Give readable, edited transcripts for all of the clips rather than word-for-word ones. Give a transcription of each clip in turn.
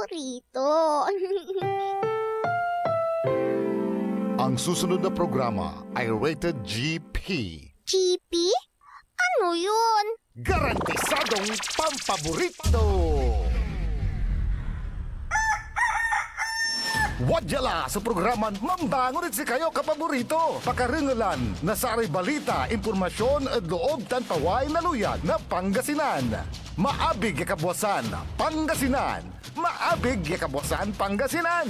paborito. Ang susunod na programa ay rated GP. GP? Ano yun? Garantisadong pampaborito! Wadyala sa programan Mambangon si kayo kapaborito. Pakaringalan na sa balita, impormasyon at loob tanpaway na luyag na Pangasinan. Maabig yakabwasan, Pangasinan. Maabig yakabwasan, Pangasinan.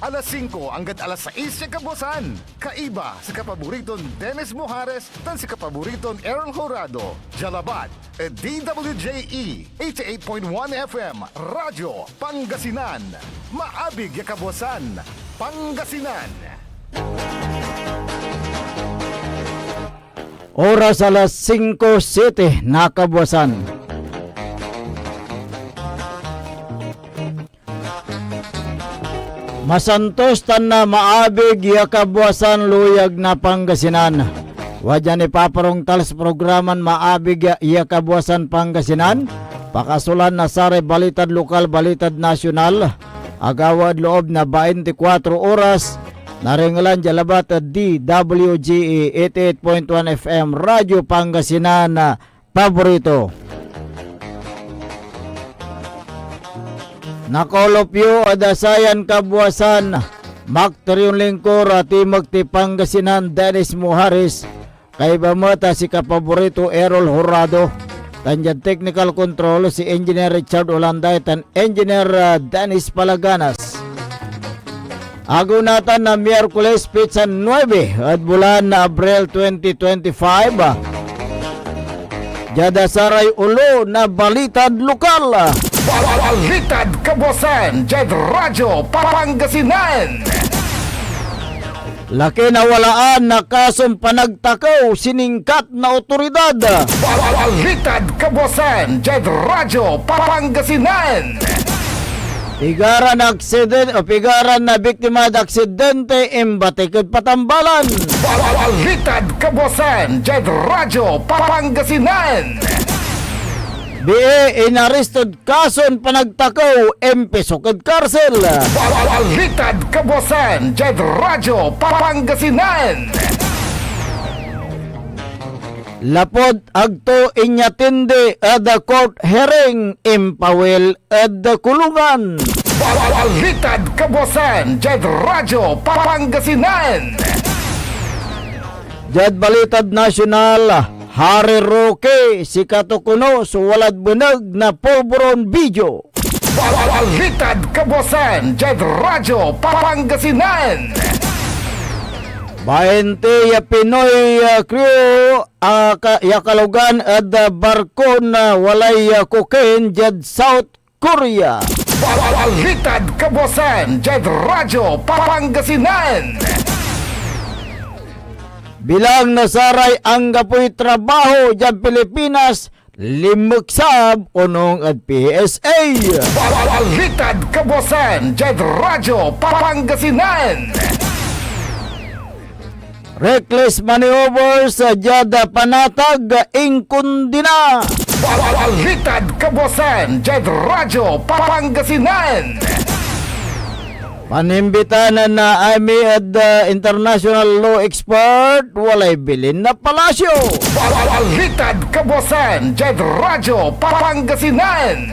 Alas 5 hanggat alas 6 yakabwasan. Kaiba sa kapaboriton Dennis Mojares tan si kapaboriton Errol Horado. Jalabat, DWJE 88.1 FM, Radyo Pangasinan. Maabig yakabwasan, Pangasinan. Oras alas 5:07 nakabwasan. Masantos tan na maabig yakabwasan luyag na Pangasinan. Wadyan ipaparong talas programan maabig yakabwasan Pangasinan. Pakasulan na sare balitad lokal balitad nasyonal. Agawad loob na 24 oras. Naringalan jalabat at DWGE 88.1 FM Radyo Pangasinan paborito. Nakolopyo adasayan kabwasan Makterion Lingkor at Timagti Pangasinan Dennis Mojares kay bamata si kapaborito Errol Horado. Tanjad technical control si Engineer Richard Olanday tan Engineer Dennis Palaganas. Agunatan na Miyerkules Pizza 9 at bulan na Abril 2025. Jadasaray ulo na balitad lokal. Balitad kabwasan, Jed Radyo Pangasinan. Laki na walaan na kasong panagtakaw siningkat na otoridad. Balitad kabwasan, Jed Radyo Pangasinan. Pigaran na biktima da aksidente imbatikod patambalan. Balitad kabwasan, Jed Radyo Pangasinan. BE inarestod kason panagtakaw empisokod karsel. Balitad kabwasan, Jed Radyo Pangasinan. Lapod agto inyatindi ada court hearing impawel ada kulungan. Balitad kabwasan, Jed Radyo Pangasinan. Jad balitad nasyonal, Hari Roque si katukuno suwalad bunag na pulburon video. Balitad kabwasan, Jed Radyo Pangasinan. 20 ya Pinoy crew yakalugan at barko na walay cocaine jad South Korea. Balitad kabwasan, Jed Radyo Pangasinan. Bilang nasaray ang gapoy trabaho dyan Pilipinas, limuksab unong at PSA. Balitad kabwasan, Jed Radyo Pangasinan. Reckless maneuvers sa Jada Panatag Inkundina. Balitad kabwasan, Jed Radyo Pangasinan. Panimbitanan na AMI at international law expert walay bilin na palasyo. Balitad kabwasan, Jed Radyo Pangasinan.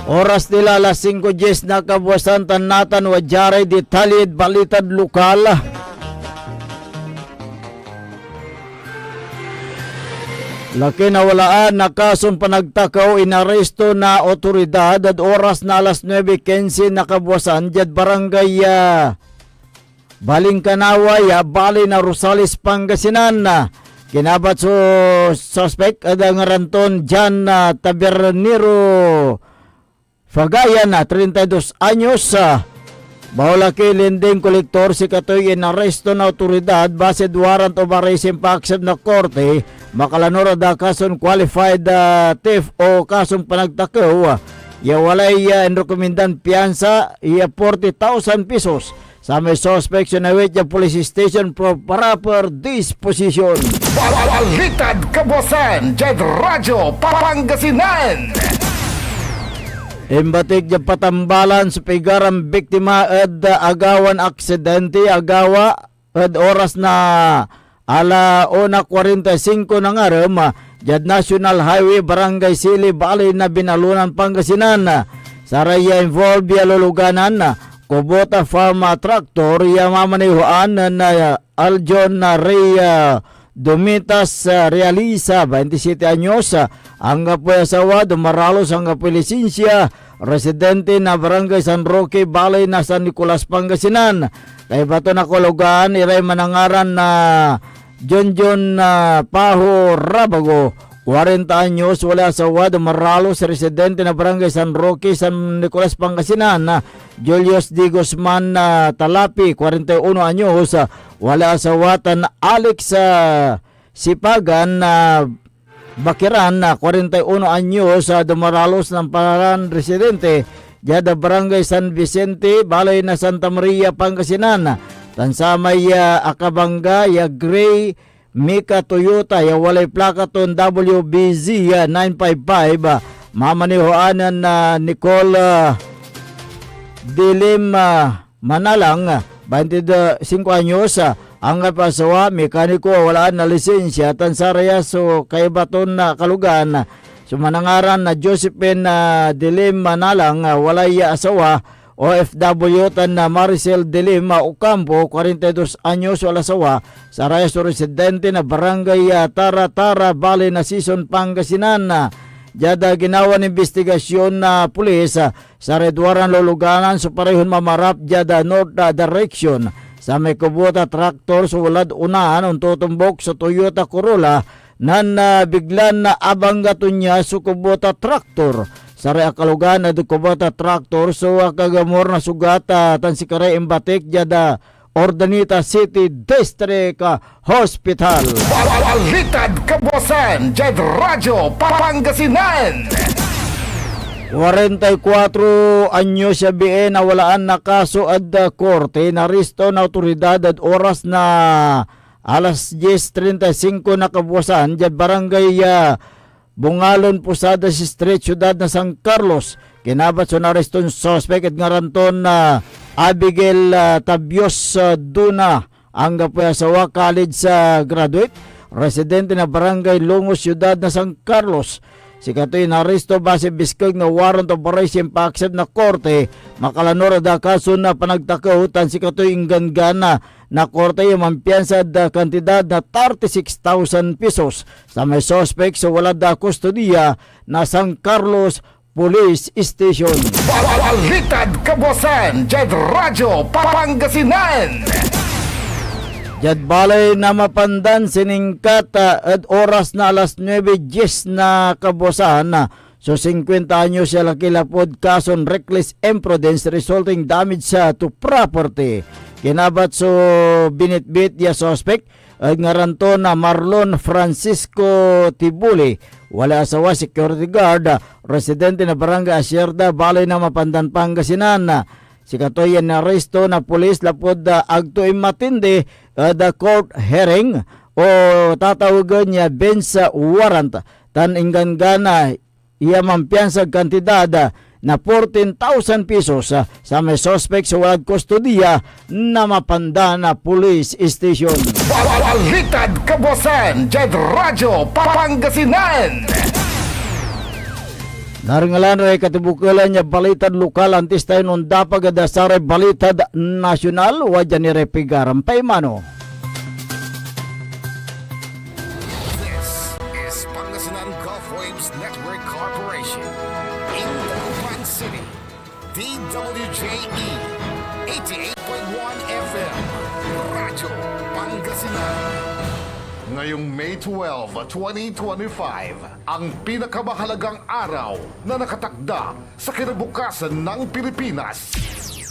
Oras nila alas 5:10 na kabwasan tanatan wadyari detalyed balitad lokal. Laki na walaan na kasong panagtakaw inaresto na otoridad at oras na alas 9:15 na kabwasan dyan barangay Balingkanaway, Bali na Rosales, Pangasinan. Kinabat so suspect at ang ranton dyan Tabernero Fagayan na 32 anyos. Bahulaki lending kolektor si katoy inaresto na otoridad base warrant of arrest impaksab na korte makalanora da kason qualified theft o kasong panagtakaw. Ya walay rekomendan piyansa iya 40,000 pesos. Sa may suspect sa nawit ya police station for proper disposition. Balitad Kabuasan, Jed Radyo Pangasinan. Imbatik di patambalan sa pigarang biktima ed agawan aksidente agawa ed oras na ala 1:45 ng araw jad National Highway Barangay Sili Balay na Binalunan Pangasinan. Saraya involved ya luluganan Kubota Farm Tractor ya mamanihuan na Aljon na Ray Domitas Realiza, 27 anyos, ang po asawa, dumaralos ang po lisensya, residente na Barangay San Roque, Balay na San Nicolas, Pangasinan. Kay bato na kulugan, iray manangaran na John Paho Rabago, 40 anyos, wala asawa, dumaralos, residente na Barangay San Roque, San Nicolas, Pangasinan. Julius D. Guzman Talapi, 41 anyos, wala asawatan. Alex Sipagan Bakiran, 41 anyos, dumaralos ng paralan residente Jada Barangay San Vicente, Balay na Santa Maria, Pangasinan. Tansamay Akabanga, Gray Mika Toyota, walay plakaton WBZ 955, mamanihoanan na Nicole Dilim Manalang, 25 anyos, ang pasawa, mekaniko, walaan na lisensya, tansaraya, so kay baton na kalugan, sumanangaran na Josephine Dilim Manalang, walay asawa, OFW tan na Maricel Dilim Ocampo, 42 anyos, wala asawa, saraya so residente na Barangay Tara-Tara, Balay na Season, Pangasinan. Jada ginawa ng investigasyon na pulis sa Redwaran Luluganan sa parehon mamarap jada north direction sa may Kubota Tractor sa walad unahan ang tutumbok sa Toyota Corolla nan biglan na abang gaton niya sa Kubota Tractor sa reakalugan na Kubota Tractor so kagamor na sugata tan si kare imbatik jada Ordanita City District Hospital. Balitad Kabuasan, Jed Radyo Pangasinan. 44 anyo siya na walaan na kaso at korte na risto na otoridad at oras na alas 10:35 na Kabuasan Jed Barangay Bungalon Pusada si Street Ciudad na San Carlos. Kinabat so na areston suspect at ngaranton na Abigail Tabios Duna, ang kapayasawa college graduate, residente na Barangay Longos, Ciudad na San Carlos. Si katoy naresto base biskag na warrant of arrest pa accept na korte, makalanor da kaso na panagtakahutan si katoy inggana na korte yung mampiyansa da kantidad na 36,000 pesos sa may suspect sa wala da kustodiya na San Carlos Police Station. Balitad Kabuasan, Jed Radyo Pangasinan. Jad balay na mapandan siningkata at oras na alas 9:10 na Kabuasan. So 50 anyos siya lakilapod kason reckless imprudence resulting damage to property. Kinabat so binitbit ya suspect at ngaranto na Marlon Francisco Tibuli, wala asawa, security guard, residente na Barangay Asyerda, Balay na Mapandan, Pangasinan. Si katoyan na resto na pulis lapod agto matindi the court hearing o tatawagan niya bench warrant tan inggana iya mampiyansag kantidad na 14,000 pesos sa may suspect sa walang kustodiya na Mapanda na Police Station. Balitad Kabuasan, Jed Radyo Pangasinan. Naringalan rin katibukulan niya balitad lokal antis tayo nung dapag adasare balitad nasyonal wadya ni Repigaram Paimano. This is Pangasinan Gulf Waves Network Corporation in Dagupan City, DWJE 88.1 FM, Radyo Pangasinan. Ngayong May 12, 2025, ang pinakamahalagang araw na nakatakda sa kinabukasan ng Pilipinas.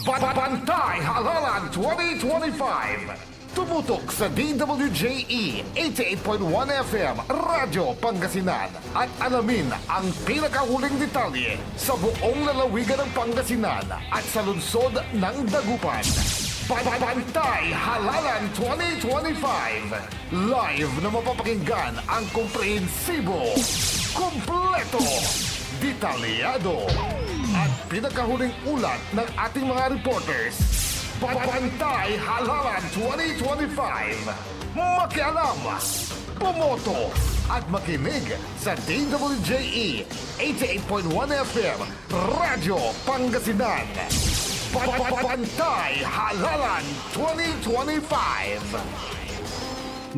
Bantay Halalan 2025. Tumutok sa DWJE 88.1 FM, Radyo Pangasinan at alamin ang pinakahuling detalye sa buong lalawigan ng Pangasinan at sa lungsod ng Dagupan. Pantay Halalan 2025. Live na mapapakinggan ang komprehensibo, kumpleto, detalyado, at pinakahuling ulat ng ating mga reporters. Pantay Halalan 2025. Makialam, pumoto, at makinig sa DWJE 88.1 FM Radyo Pangasinan. Pantay Halalan 2025.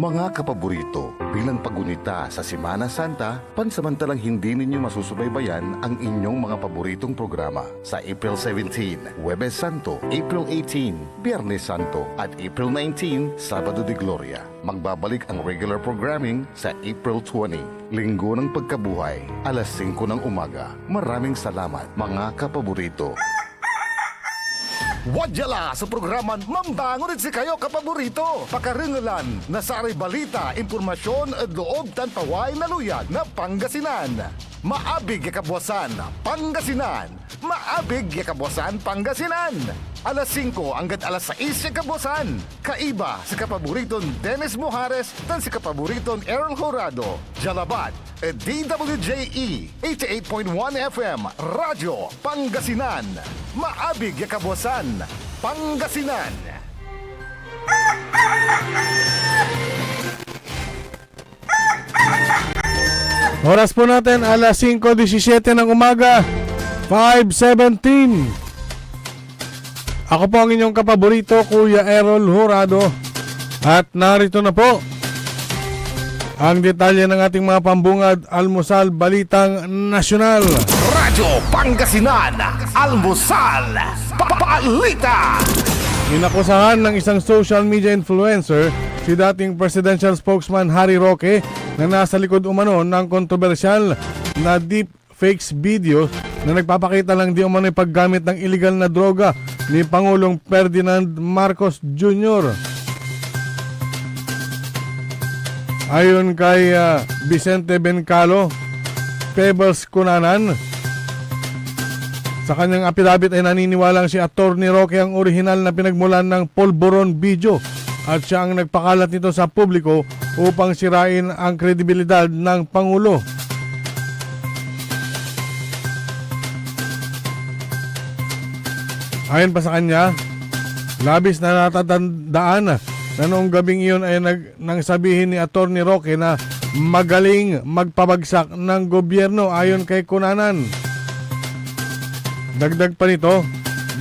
Mga kapaborito, bilang pagunita sa Semana Santa, pansamantalang hindi ninyo masusubaybayan ang inyong mga paboritong programa sa April 17, Huwebes Santo, April 18, Biyernes Santo, at April 19, Sabado de Gloria. Magbabalik ang regular programming sa April 20, Linggo ng Pagkabuhay, alas 5 ng umaga. Maraming salamat, mga kapaborito. Wadyala sa programan Mambangon si kayo kapaborito. Pakaringalan na saray balita, impormasyon at loob tan paway na luyag na Pangasinan. Maabig yakabwasan Pangasinan. Maabig yakabwasan Pangasinan. Alas 5 hanggat alas 6 yakabwasan. Kaiba sa kapaboriton Dennis Mojares tan si kapaboriton Errol Horado. Jalabat DWJE 88.1 FM Radyo Pangasinan. Maabig yakabwasan Pangasinan. Oras po natin alas 5:17 ng umaga, 5:17. Ako po ang inyong kapaborito, Kuya Errol Horado. At narito na po ang detalye ng ating mga pambungad almusal balitang nasyonal. Radyo Pangasinan, Almusal, Balita. Inakusahan ng isang social media influencer si dating presidential spokesman Harry Roque na nasa likod umano ng kontrobersyal na deep fakes video na nagpapakita lang di umano yung paggamit ng illegal na droga ni Pangulong Ferdinand Marcos Jr. Ayon kay Vicente Bencalo, Pebbles Cunanan, sa kanyang apidabit ay naniniwalang si Attorney Roque ang orihinal na pinagmulan ng polboron video at siya ang nagpakalat nito sa publiko upang sirain ang kredibilidad ng Pangulo. Ayon pa sa kanya, labis na natatandaan na noong gabing iyon ay nang sabihin ni Attorney Roque na magaling magpabagsak ng gobyerno ayon kay Cunanan. Dagdag pa nito,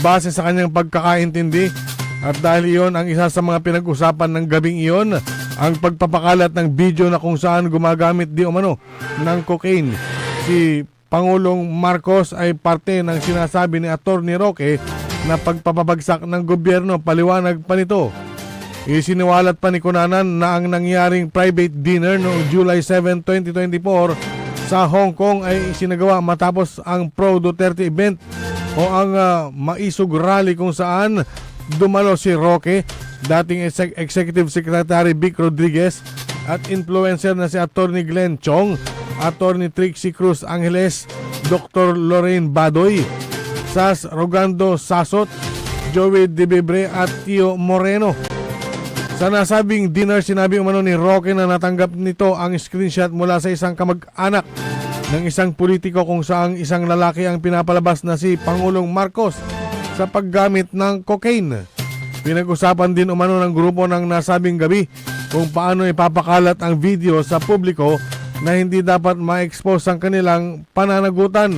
base sa kanyang pagkakaintindi at dahil iyon ang isa sa mga pinag-usapan ng gabing iyon, ang pagpapakalat ng video na kung saan gumagamit di umano ng cocaine. Si Pangulong Marcos ay parte ng sinasabi ni Attorney Roque na pagpapabagsak ng gobyerno. Paliwanag pa nito, isiniwalat pa ni Cunanan na ang nangyaring private dinner noong July 7, 2024 sa Hong Kong ay isinagawa matapos ang pro-Duterte event o ang maisog rally kung saan dumalo si Roque, dating Executive Secretary Vic Rodriguez at influencer na si Attorney Glenn Chong, Attorney Trixie Cruz Angeles, Dr. Lorraine Badoy, Sas Rogando Sasot, Joey Debebre at Tio Moreno. Sa nasabing dinner, sinabi umano ni Roque na natanggap nito ang screenshot mula sa isang kamag-anak ng isang politiko kung saan isang lalaki ang pinapalabas na si Pangulong Marcos sa paggamit ng cocaine. Pinag-usapan din umano ng grupo ng nasabing gabi kung paano ipapakalat ang video sa publiko na hindi dapat ma-expose ang kanilang pananagutan.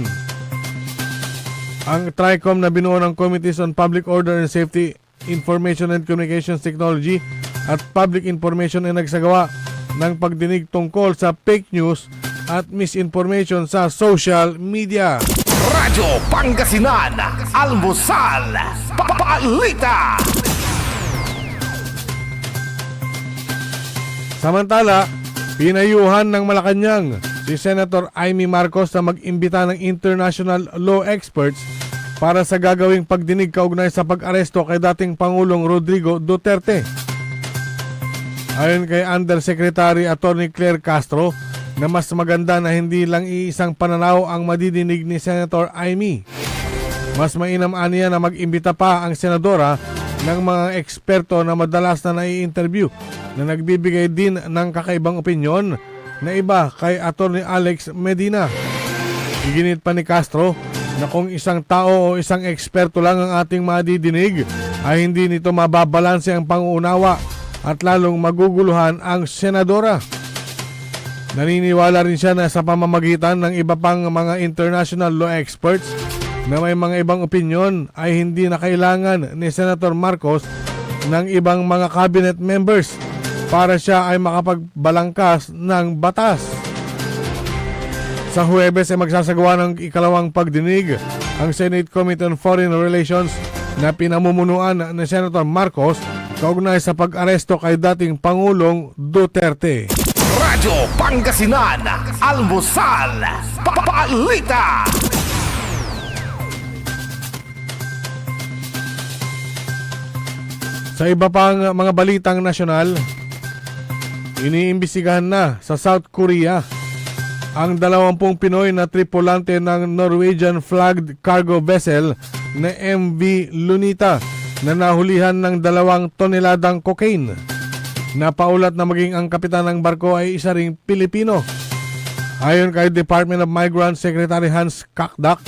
Ang TRICOM na binuo ng Committees on Public Order and Safety, Information and Communications Technology at Public Information ay nagsagawa ng pagdinig tungkol sa fake news at misinformation sa social media. Radyo Pangasinan, Almusal, Balita. Samantala, pinayuhan ng Malacanang si Senator Amy Marcos na mag-imbita ng international law experts para sa gagawing pagdinig kaugnay sa pag-aresto kay dating Pangulong Rodrigo Duterte. Ayon kay Undersecretary Attorney Claire Castro, na mas maganda na hindi lang iisang pananaw ang madidinig ni Senator Amy. Mas mainam aniya na mag-imbita pa ang senadora ng mga eksperto na madalas na nai-interview na nagbibigay din ng kakaibang opinyon na iba kay Atty. Alex Medina. Iginit pa ni Castro na kung isang tao o isang eksperto lang ang ating madidinig ay hindi nito mababalanse ang pangunawa at lalong maguguluhan ang senadora. Naniniwala rin siya na sa pamamagitan ng iba pang mga international law experts na may mga ibang opinyon ay hindi na kailangan ni Senator Marcos ng ibang mga cabinet members para siya ay makapagbalangkas ng batas. Sa Huwebes ay magsasagawa ng ikalawang pagdinig ang Senate Committee on Foreign Relations na pinamumunuan ni Senator Marcos kaugnay sa pag-aresto kay dating Pangulong Duterte. Radyo Pangasinan, Almusal, Balita. Sa iba pang mga balitang nasyonal, iniimbestigahan na sa South Korea ang 20 Pinoy na tripulante ng Norwegian flagged cargo vessel na MV Lunita na nahulihan ng 2 toneladang cocaine. Napaulat na maging ang kapitan ng barko ay isa ring Pilipino. Ayon kay Department of Migrant Secretary Hans Kakdak,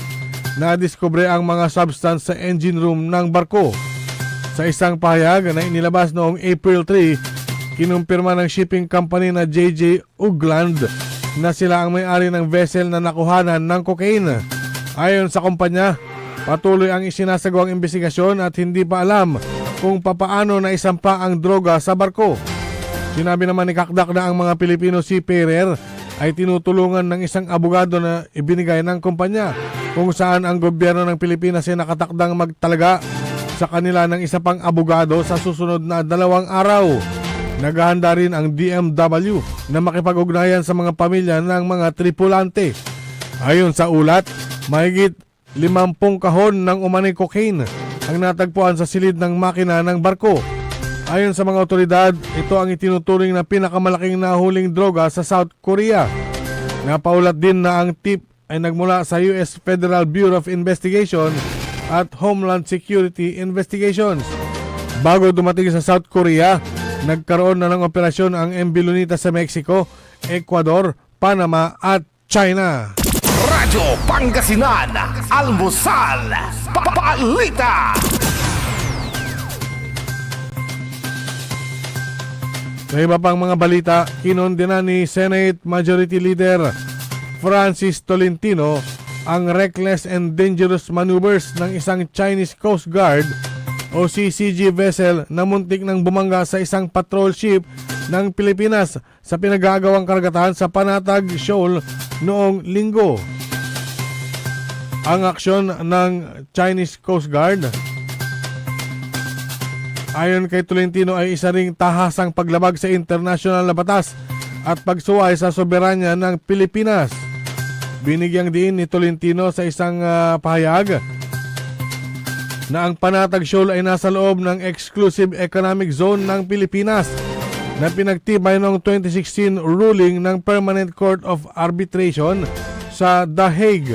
nadiskubre ang mga substance sa engine room ng barko. Sa isang pahayag na inilabas noong April 3, kinumpirma ng shipping company na JJ Ugland na sila ang may-ari ng vessel na nakuhanan ng cocaine. Ayon sa kumpanya, patuloy ang isinasagawang investigasyon at hindi pa alam kung papaano na isampa ang droga sa barko. Sinabi naman ni Kakdak na ang mga Pilipino seafarer ay tinutulungan ng isang abogado na ibinigay ng kumpanya kung saan ang gobyerno ng Pilipinas ay nakatakdang magtalaga sa kanila ng isa pang abogado sa susunod na 2 araw. Naghahanda rin ang DMW na makipag-ugnayan sa mga pamilya ng mga tripulante. Ayon sa ulat, mahigit 50 kahon ng umano'y cocaine ang natagpuan sa silid ng makina ng barko. Ayon sa mga otoridad, ito ang itinuturing na pinakamalaking nahuling droga sa South Korea. Napaulat din na ang tip ay nagmula sa US Federal Bureau of Investigation at Homeland Security Investigations. Bago dumating sa South Korea, nagkaroon na ng operasyon ang MV Lunita sa Mexico, Ecuador, Panama at China. Radyo Pangasinan, Almusal, Balita. Sa iba pang mga balita, kinondena ni Senate Majority Leader Francis Tolentino ang reckless and dangerous maneuvers ng isang Chinese Coast Guard o CCG vessel na muntik nang bumangga sa isang patrol ship ng Pilipinas sa pinag-aagawang karagatan sa Panatag Shoal noong linggo. Ang aksyon ng Chinese Coast Guard ayon kay Tolentino ay isa ring tahasang paglabag sa international na batas at pagsuway sa soberanya ng Pilipinas. Binigyang diin ni Tolentino sa isang pahayag na ang Panatag Shoal ay nasa loob ng Exclusive Economic Zone ng Pilipinas na pinagtibay noong 2016 ruling ng Permanent Court of Arbitration sa The Hague.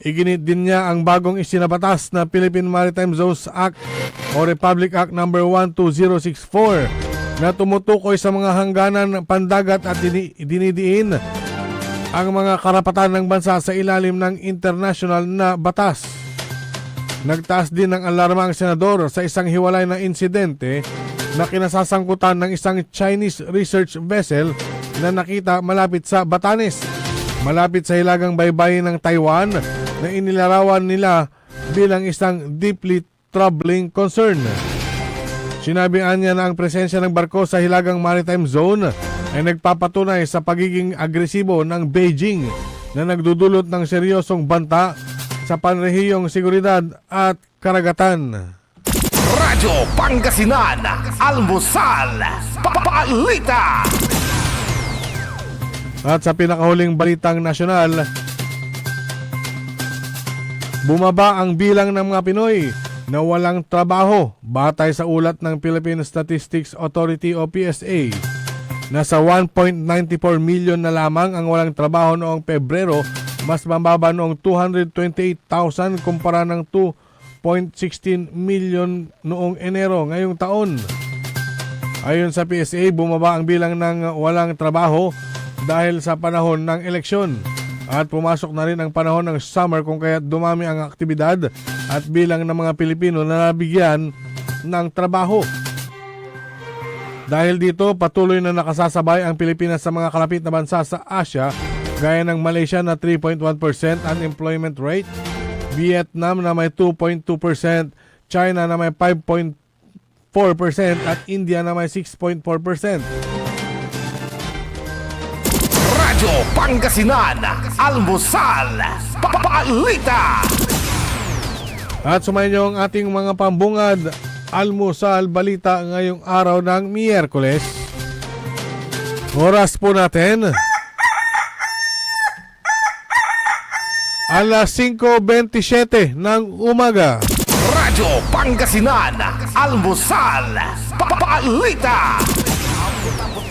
Iginit din niya ang bagong isinabatas na Philippine Maritime Zones Act o Republic Act No. 12064 na tumutukoy sa mga hangganan pandagat at dinidiin ang mga karapatan ng bansa sa ilalim ng international na batas. Nagtaas din ng alarma ang senador sa isang hiwalay na insidente na kinasasangkutan ng isang Chinese research vessel na nakita malapit sa Batanes, malapit sa hilagang baybayin ng Taiwan na inilarawan nila bilang isang deeply troubling concern. Sinabihan niya na ang presensya ng barko sa hilagang maritime zone ay nagpapatunay sa pagiging agresibo ng Beijing na nagdudulot ng seryosong banta sa panrehiyong seguridad at karagatan. Radyo Pangasinan, Almusal, Balita. At sa pinakahuling balitang nasyonal, bumaba ang bilang ng mga Pinoy na walang trabaho batay sa ulat ng Philippine Statistics Authority o PSA. Nasa 1.94 million na lamang ang walang trabaho noong Pebrero, mas mababa noong 228,000 kumpara ng 0.16 million noong Enero ngayong taon. Ayon sa PSA, bumaba ang bilang ng walang trabaho dahil sa panahon ng eleksyon. At pumasok na rin ang panahon ng summer kung kaya dumami ang aktibidad at bilang ng mga Pilipino na nabigyan ng trabaho. Dahil dito, patuloy na nakasasabay ang Pilipinas sa mga kalapit na bansa sa Asia gaya ng Malaysia na 3.1% unemployment rate, Vietnam na may 2.2%, China na may 5.4% at India na may 6.4%. Radyo Pangasinan, Almusal, Balita. At sumayin niyo ang ating mga pambungad, Almusal Balita ngayong araw ng Miyerkules. Oras po natin alas 5:27 ng umaga. Radyo Pangasinan, Almusal, Balita.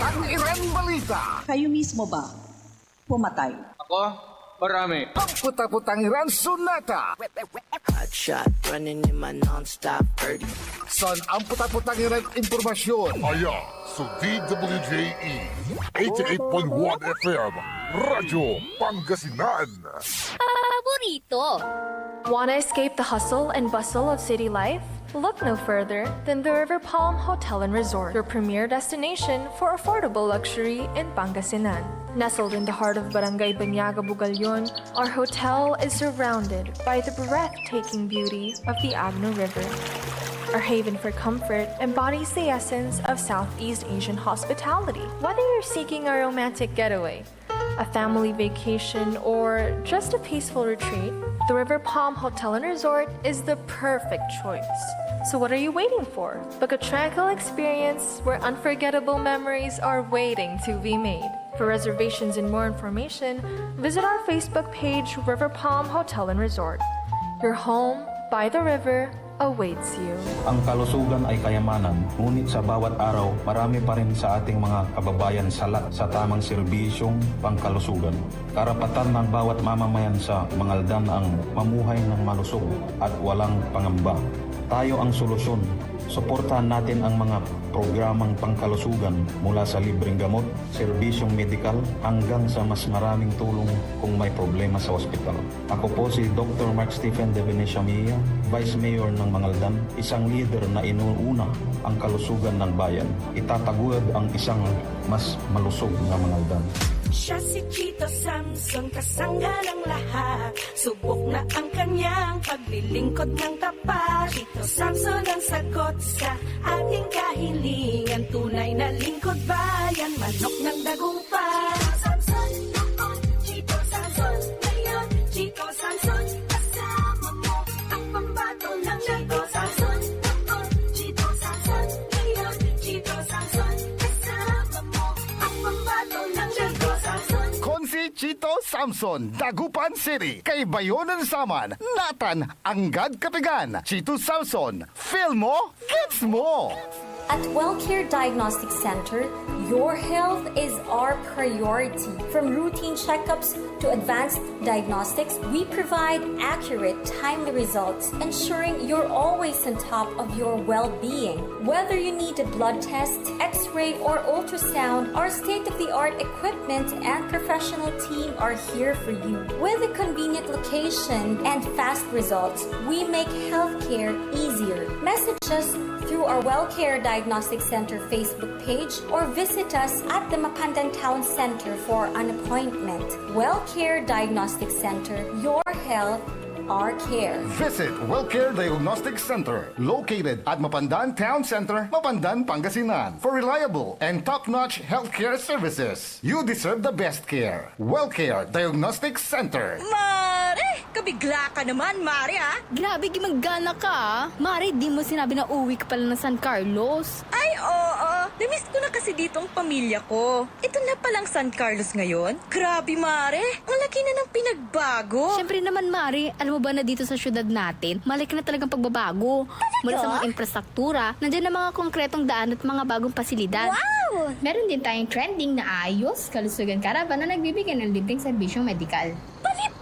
Ang Iran Balita. Kayo mismo ba pumatay? Ako? Marami. Ang putang Iran Sunata. Hot shot running in my non-stop 30. Son ang putang Iran impormasyon. Aya sa DWJE 88.1 FM Radyo Pangasinan. Paborito. Want to escape the hustle and bustle of city life? Look no further than the River Palm Hotel and Resort, your premier destination for affordable luxury in Pangasinan. Nestled in the heart of Barangay Banyaga, Bugalyon, our hotel is surrounded by the breathtaking beauty of the Agno River. Our haven for comfort embodies the essence of Southeast Asian hospitality. Whether you're seeking a romantic getaway, a family vacation, or just a peaceful retreat, the River Palm Hotel and Resort is the perfect choice. So what are you waiting for? Book a tranquil experience where unforgettable memories are waiting to be made. For reservations and more information, visit our Facebook page, River Palm Hotel and Resort. Your home by the river awaits you. Ang kalusugan ay kayamanan, ngunit sa bawat araw, marami pa rin sa ating mga kababayan salat sa tamang serbisyong pangkalusugan. Karapatan ng bawat mamamayan sa Mangaldan ang mamuhay ng malusog at walang pangamba. Tayo ang solusyon. Suportahan natin ang mga programang pangkalusugan mula sa libreng gamot, serbisyong medikal hanggang sa mas maraming tulong kung may problema sa ospital. Ako po si Dr. Mark Stephen de Venecia Mia, Vice Mayor ng Mangaldan, isang leader na inuuna ang kalusugan ng bayan. Itataguyod ang isang mas malusog na Mangaldan. Siya si Chito Samson, kasangga ng lahat. Subok na ang kanyang paglilingkod ng tapat. Chito Samson ang sagot sa ating kahilingan. Tunay na lingkod bayan, manok ng dagupan. Chito Samson, noon. Chito Samson, ngayon. Chito Samson, kasama mo. Ang pambato ng Chito Samson, noon. Chito Samson, ngayon. Chito Samson, kasama mo. Ang pambato ng Chito Samson. Konsi Chito Samson, Dagupan City, kay Bayonan Saman, Natan, Anggad Kapigan. Chito Samson, feel mo, gets mo. At WellCare Diagnostic Center, your health is our priority. From routine checkups to advanced diagnostics, we provide accurate, timely results, ensuring you're always on top of your well-being. Whether you need a blood test, x-ray, or ultrasound, our state-of-the-art equipment and professional team are here for you. With a convenient location and fast results, we make healthcare easier. Message us through our WellCare Diagnostic Center Facebook page or visit us at the Mapandan Town Center for an appointment. WellCare Diagnostic Center, your health, our care. Visit WellCare Diagnostic Center, located at Mapandan Town Center, Mapandan, Pangasinan, for reliable and top-notch healthcare services. You deserve the best care. WellCare Diagnostic Center. Mare! Kabigla ka naman, Mare, ha? Grabe, gimagana ka. Mari, di mo sinabi na uwi ka pala ng San Carlos. Ay, oo. Namiss ko na kasi dito ang pamilya ko. Ito na palang San Carlos ngayon. Grabe, Mare. Ang laki na ng pinagbago. Siyempre naman, Mari, alam mo ba na dito sa syudad natin, malaki na talagang pagbabago. Mula sa mga infrastruktura, nandiyan na mga konkretong daan at mga bagong pasilidad. Wow! Meron din tayong trending na ayos, kalusugan caravan na nagbibigay ng libreng serbisyong medikal.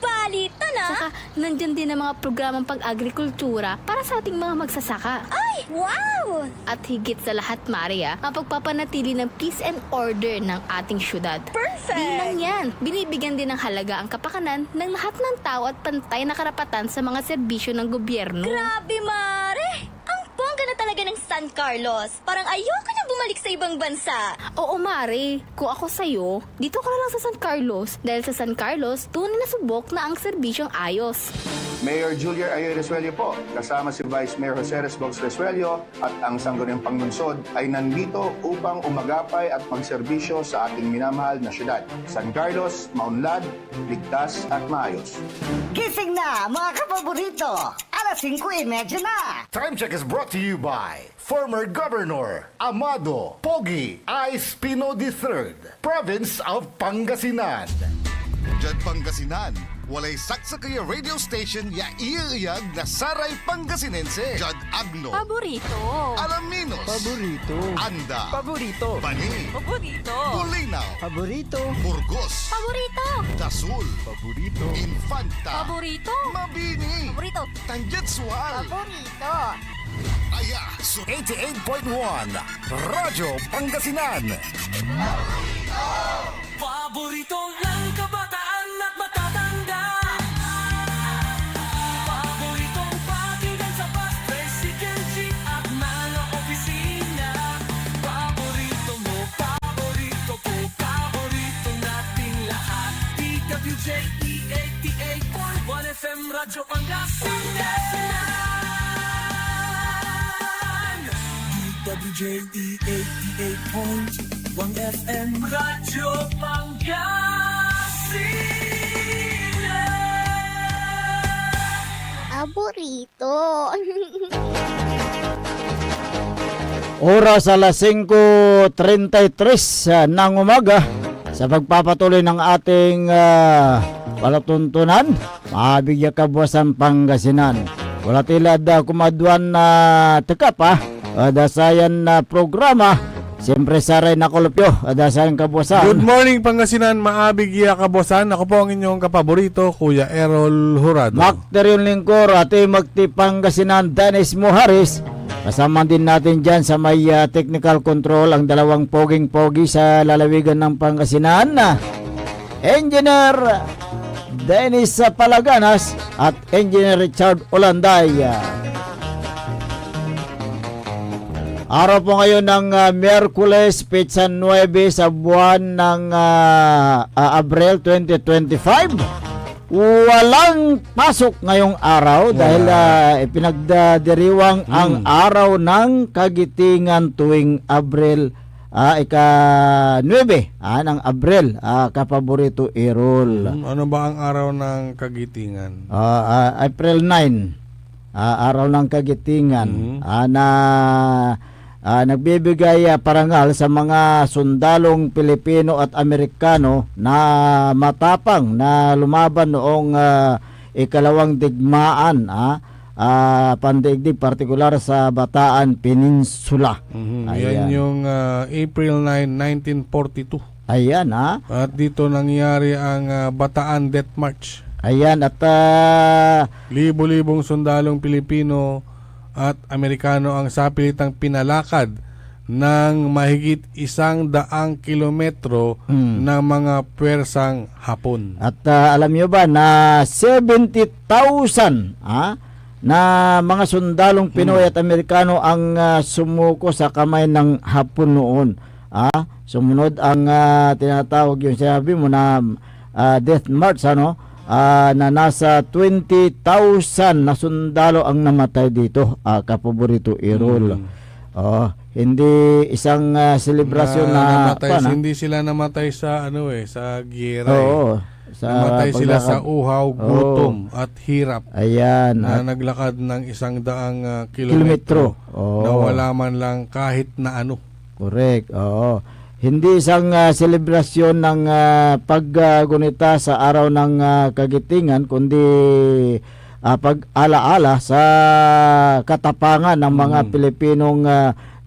Balita na! Saka, nandyan din ang mga programang pag-agrikultura para sa ating mga magsasaka. Ay, wow! At higit sa lahat, Maria, ang pagpapanatili ng peace and order ng ating syudad. Perfect! Di lang yan, binibigyan din ng halaga ang kapakanan ng lahat ng tao at pantay na karapatan sa mga serbisyo ng gobyerno. Grabe, Mare! Ang bongga na talaga ng San Carlos. Parang ayoko na bumalik sa ibang bansa. Oo, Mare. Kung ako sa'yo, dito ka na lang sa San Carlos. Dahil sa San Carlos, tunay na subok na ang serbisyong ayos. Mayor Julia Ayoy Resuello po, kasama si Vice Mayor Jose Resbox Resuello at ang sangguniang panglungsod ay nandito upang umagapay at magserbisyo sa ating minamahal na syudad. San Carlos, maunlad, ligtas at maayos. Gising na mga kapaborito! Alas 5:30 na! Time check is brought to you by former Governor Amado Pogi I. Espino III, Province of Pangasinan. Diyan Pangasinan, walay saksa kaya radio station ya iiyag na saray Pangasinense. Jad Agno. Paborito. Alaminos. Paborito. Anda. Paborito. Bani. Paborito. Bulinaw. Paborito. Burgos. Paborito. Dasul. Paborito. Infanta. Paborito. Mabini. Paborito. Tanggetswal. Paborito. Aya, so 88.1 Radyo Pangasinan. Paborito ng kabataan at matatanda. Paboritong pakinggan sa bus, tricycle, jeep at mga opisina. Paborito mo, paborito ko, paborito nating lahat. DWJE 88.1 FM Radyo Pangasinan. DWJE 88.1 FM Radyo Pangasinan. Paborito. Oras alas 5:33 ng umaga sa pagpapatuloy ng ating palatuntunan, mabigyan kabuasan Pangasinan. Wala tilad kumadwan na teka pa, dasayan na programa, siyempre saray na kolopyo, dasayan kabuasan. Good morning Pangasinan, maabig iya kabosan. Ako po ang inyong kapaborito, Kuya Errol Jurado. Makterion Lingkor, ati magti Pangasinan, Dennis Muharis. Kasama din natin dyan sa may technical control ang dalawang poging-pogi sa lalawigan ng Pangasinan. Engineer Dennis Palaganas at Engineer Richard Olanday. Araw po ngayon ng Miyerkules, Petsa 9 sa buwan ng Abril 2025. Walang pasok ngayong araw dahil ipinagdiriwang ang araw ng kagitingan tuwing Abril ika-9 ng Abril, kapaborito Errol. Ano ba ang araw ng kagitingan? April 9, araw ng kagitingan, na nagbibigay parangal sa mga sundalong Pilipino at Amerikano na matapang na lumaban noong ikalawang digmaan, pandaigdig, partikular sa Bataan Peninsula. Yan yung April 9, 1942. Ayan, At dito nangyari ang Bataan Death March. Ayan, at libo-libong sundalong Pilipino at Amerikano ang sapilitang pinalakad ng mahigit 100 kilometro ng mga pwersang Hapon. At alam nyo ba na 70,000 na mga sundalong Pinoy at Amerikano ang sumuko sa kamay ng Hapon noon. Sumunod ang tinatawag yung sinabi mo na Death March, na nasa 20,000 na sundalo ang namatay dito, kapaborito Errol. Hindi isang selebrasyon na namatay, hindi sila namatay sa sa giyera. Namatay sila sa uhaw, gutom at hirap. Ayan, na naglakad ng 100 kilometro na wala man lang kahit na ano. Correct. Hindi isang selebrasyon ng paggunita sa araw ng kagitingan, kundi pag-alaala sa katapangan ng mga Pilipinong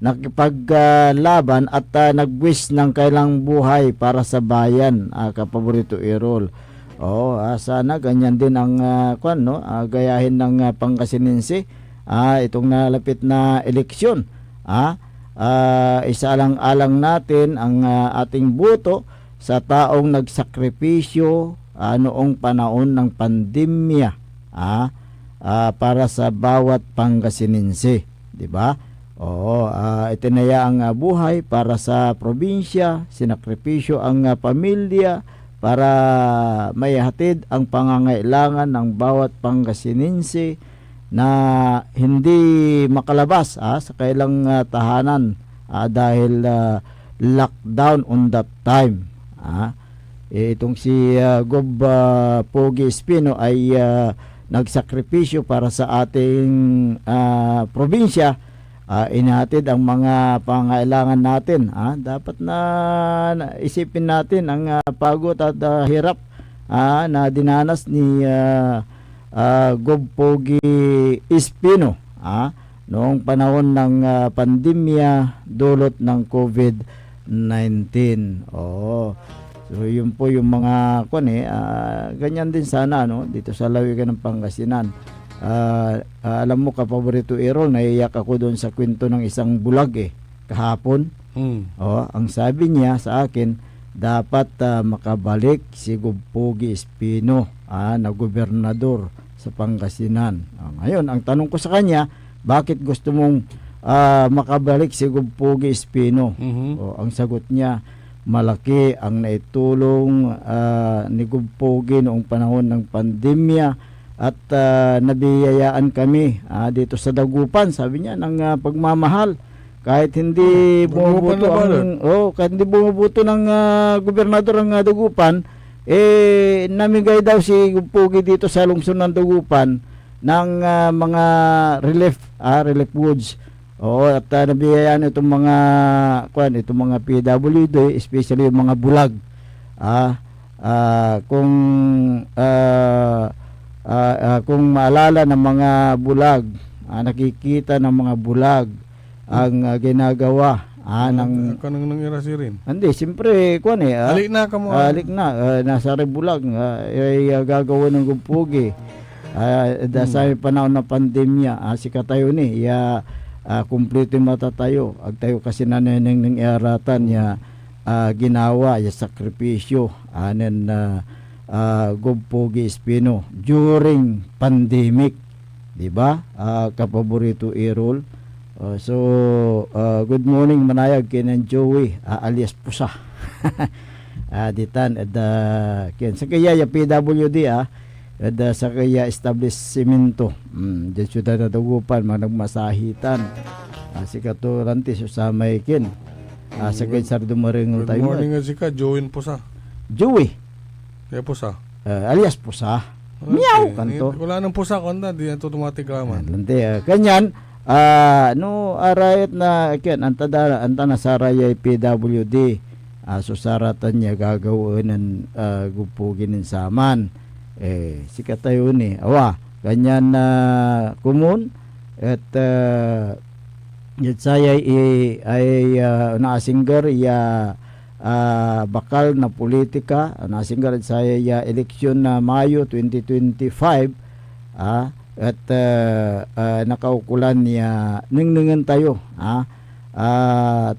nakipaglaban at nagwis ng kailang buhay para sa bayan, kapaborito Errol. Sana ganyan din ang gayahin ng Pangasinense itong nalapit na eleksyon. Isaalang-alang natin ang ating boto sa taong nagsakripisyo noong panahon ng pandemya para sa bawat Pangasinense, di ba? Itinaya ang buhay para sa probinsya, sinakripisyo ang pamilya para maihatid ang pangangailangan ng bawat Pangasinense na hindi makalabas sa kailang tahanan dahil lockdown on that time. Itong si Gob Pogi Espino ay nagsakripisyo para sa ating probinsya. Inahatid ang mga pangailangan natin. Dapat na isipin natin ang pagod at hirap na dinanas ni Gob Pogi Espino noong panahon ng pandemya dulot ng COVID-19. So yun po yung mga ganyan din sana dito sa lawigan ng Pangasinan. Alam mo, kapaborito Errol, naiyak ako doon sa kwento ng isang bulag kahapon. Ang sabi niya sa akin, dapat makabalik si Gob Pogi Espino na gobernador sa Pangasinan. Ngayon, ang tanong ko sa kanya, bakit gusto mong makabalik si Gob Pogi Espino? Ang sagot niya, malaki ang naitulong ni Gob Pogi noong panahon ng pandemya at nabiyayaan kami dito sa Dagupan, sabi niya, ng pagmamahal. Kahit hindi bumubuto ng gobernador ng Dagupan, namigay daw si Gob Pogi dito sa lungsod ng Dagupan ng mga relief goods. At nabiyayaan itong mga PWD, especially yung mga bulag. Kung maalala ng mga bulag, nakikita ng mga bulag ang ginagawa kanang nangyari rin. Hindi, siyempre alik na ka mo. Alik na, nasa rebulag ay gagawa ng Gob Pogi. Sa panahon ng pandemya, si katayo ni kumpleto matatayo. Agtayo kasi naneneng ng iaratan niya ginawa, sakripisyo Gob Pogi Espino during pandemic, di ba? Kapaborito Errol. Good morning manayag kinan Joey alias Pusa. Ditan ken sa kaya ya PWD sa kaya establishmento di syudad na Dagupan nagmasahitan si Katuranti susamay ken sa kaya sardo maring tayo. Good morning si ka Joey Pusa. Joey Pusa. Alias Pusa. Meow kanto. Wala nang pusa konta, di automatic raman. Lante kanyan arayat na ken antana saraya PWD susaratan niya gagawin ng Gob Pogi ng saman. Sikat tayo ni kanyan na kumun at saya ay naasinggar bakal na politika nasinggar saya eleksyon na Mayo 2025 at nakaukulan niya ningningan tayo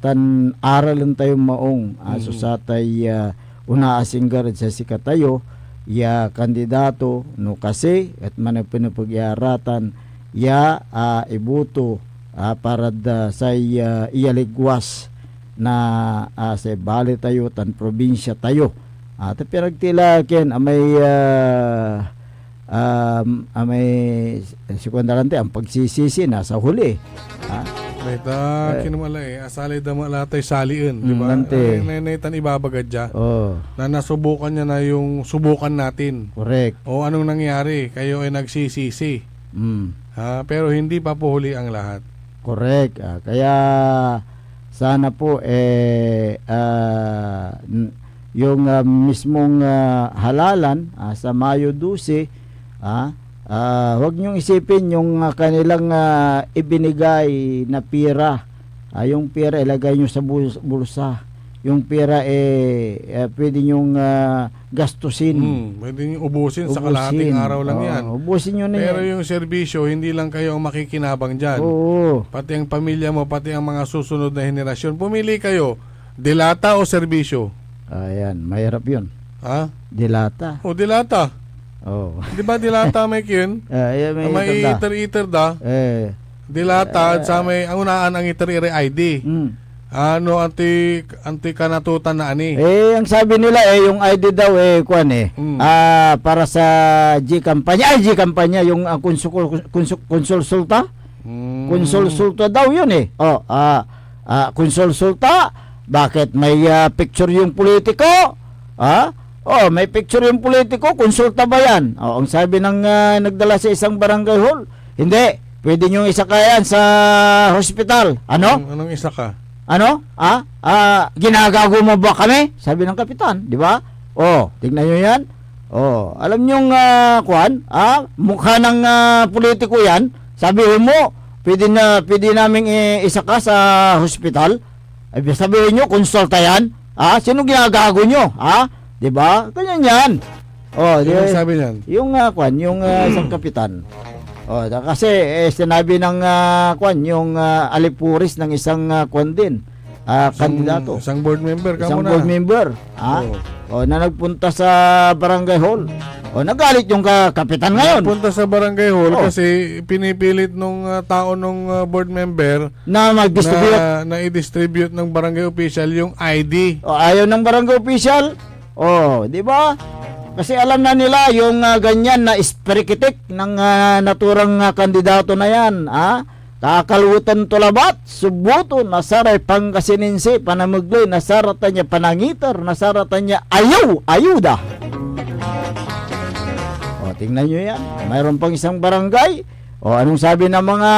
tan aralan tayo maong susatay unaasinggar sa sikat tayo kandidato no kasi at manapinapag-iaratan ibuto para sa iyaligwas na sa bali tayo tan probinsya tayo at pinagtilakin may sikundarante ang pagsisisi nasa huli kinumala asalay damala tayo saliin, di ba? Tan ibabagad dya na nasubukan niya na yung subukan natin. Correct. Anong nangyari? Kayo ay nagsisisi. Pero hindi pa po huli ang lahat. Correct. Kaya sana po yung mismong halalan sa Mayo 12 huwag niyong isipin yung kanilang ibinigay na pira. Yung pira ilagay niyo sa bulsa. yung pera pwede nyong gastusin. Pwede nyo ubusin sa kalahating araw lang yan. Ubusin nyo na Pero yan. yung serbisyo, hindi lang kayo ang makikinabang dyan. Oo. Pati ang pamilya mo, pati ang mga susunod na henerasyon. Pumili kayo, dilata o serbisyo? Ayan, mahirap yun. Ha? Dilata. O dilata. Oh. Di ba dilata may kin? May iter-iter da. Dilata at sa may ang unaan ang iter-iter ID. Ano anti kanatutan na ani? Ang sabi nila yung ID daw para sa G kampanya. G kampanya yung konsulsulta. Konsulsulta daw yun konsulsulta. Bakit may picture yung politiko? May picture yung politiko, konsulta ba yan? Ang sabi ng nagdala sa isang barangay hall, hindi, pwede nyo isakayan sa hospital. Ano? Anong isa ka? Ano? Ginagago mo ba kami? Sabi ng kapitan, di ba? Tingnan nyo yan. Alam nyo mukha ng politiko yan. Sabihin mo, pwede naming isaka sa hospital. Sabihin nyo, konsulta yan. Sino ginagago nyo? Di ba? Ganyan yan. Ano sabi niyan? Yung isang kapitan. Kasi sinabi ng yung alipuris ng isang din. Kandidato. Isang board member ka Isang muna. board member. Na nagpunta sa barangay hall. Nagalit yung kapitan ngayon. Nagpunta sa barangay hall kasi pinipilit nung tao nung board member na mag-distribute na i-distribute ng barangay official yung ID. Ayaw ng barangay official. Di ba? Kasi alam na nila yung ganyan na isperikitik ng naturang kandidato na yan. Kakalutan tulabat, subuto, nasaray Pangasininsi, panamugloy, nasaratan niya panangitar, nasaratan niya ayuda. Tingnan nyo yan. Mayroon pang isang barangay. Anong sabi ng mga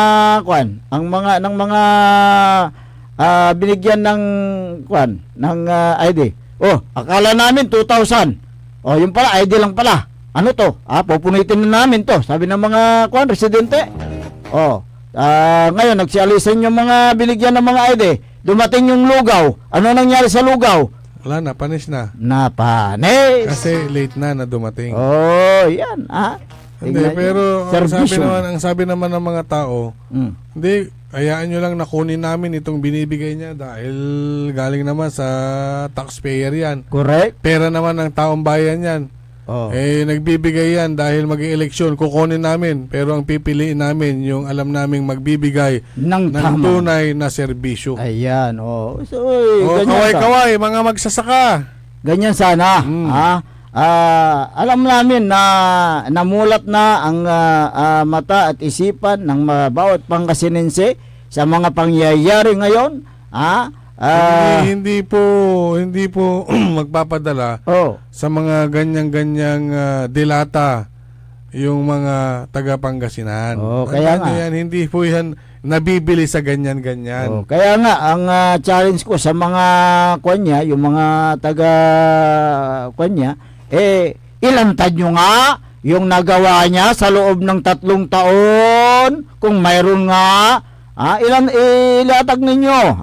binigyan ng ID? Akala namin 2,000. Yung pala, ID lang pala. Ano to? Pupunitin na namin to. Sabi ng mga residente. Ngayon, nagsialisan yung mga binigyan ng mga ID. Dumating yung lugaw. Ano nangyari sa lugaw? Wala na, panis na. Napanis. Kasi late na dumating. Yan. Hindi, pero ang sabi naman ng mga tao, hindi, hayaan nyo lang nakunin namin itong binibigay niya dahil galing naman sa taxpayer yan. Correct. Pera naman ng taong bayan yan. Nagbibigay yan dahil mag-eleksyon, kukunin namin. Pero ang pipiliin namin, yung alam naming magbibigay ng tunay na serbisyo. Ayan, kaway-kaway, mga magsasaka. Ganyan sana. Alam namin na namulat na ang mata at isipan ng bawat Pangasinense sa mga pangyayari ngayon. Hindi po magpapadala sa mga ganyang dilata yung mga taga Pangasinan. Kaya nga yan, hindi po yan nabibili sa ganyan-ganyan. Kaya nga ang challenge ko sa mga yung mga taga ilantad nyo nga yung nagawa niya sa loob ng 3 taon. Kung mayroon nga, ilatag ninyo,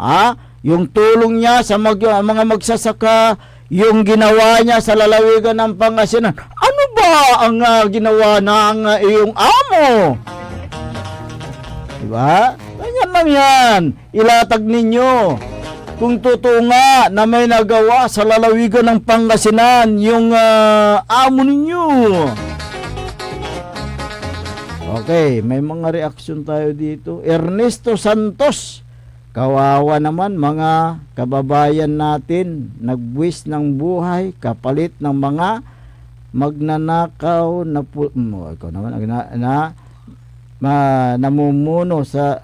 yung tulong niya sa mga magsasaka, yung ginawa niya sa lalawigan ng Pangasinan. Ano ba ang ginawa ng iyong amo? Diba? Ganyan lang yan. Ilatag ninyo. Kung totoo nga na may nagawa sa lalawigan ng Pangasinan yung amo ninyo. Okay, may mga reaksyon tayo dito. Ernesto Santos. Kawawa naman mga kababayan natin, nagbuwis ng buhay kapalit ng mga magnanakaw na namumuno sa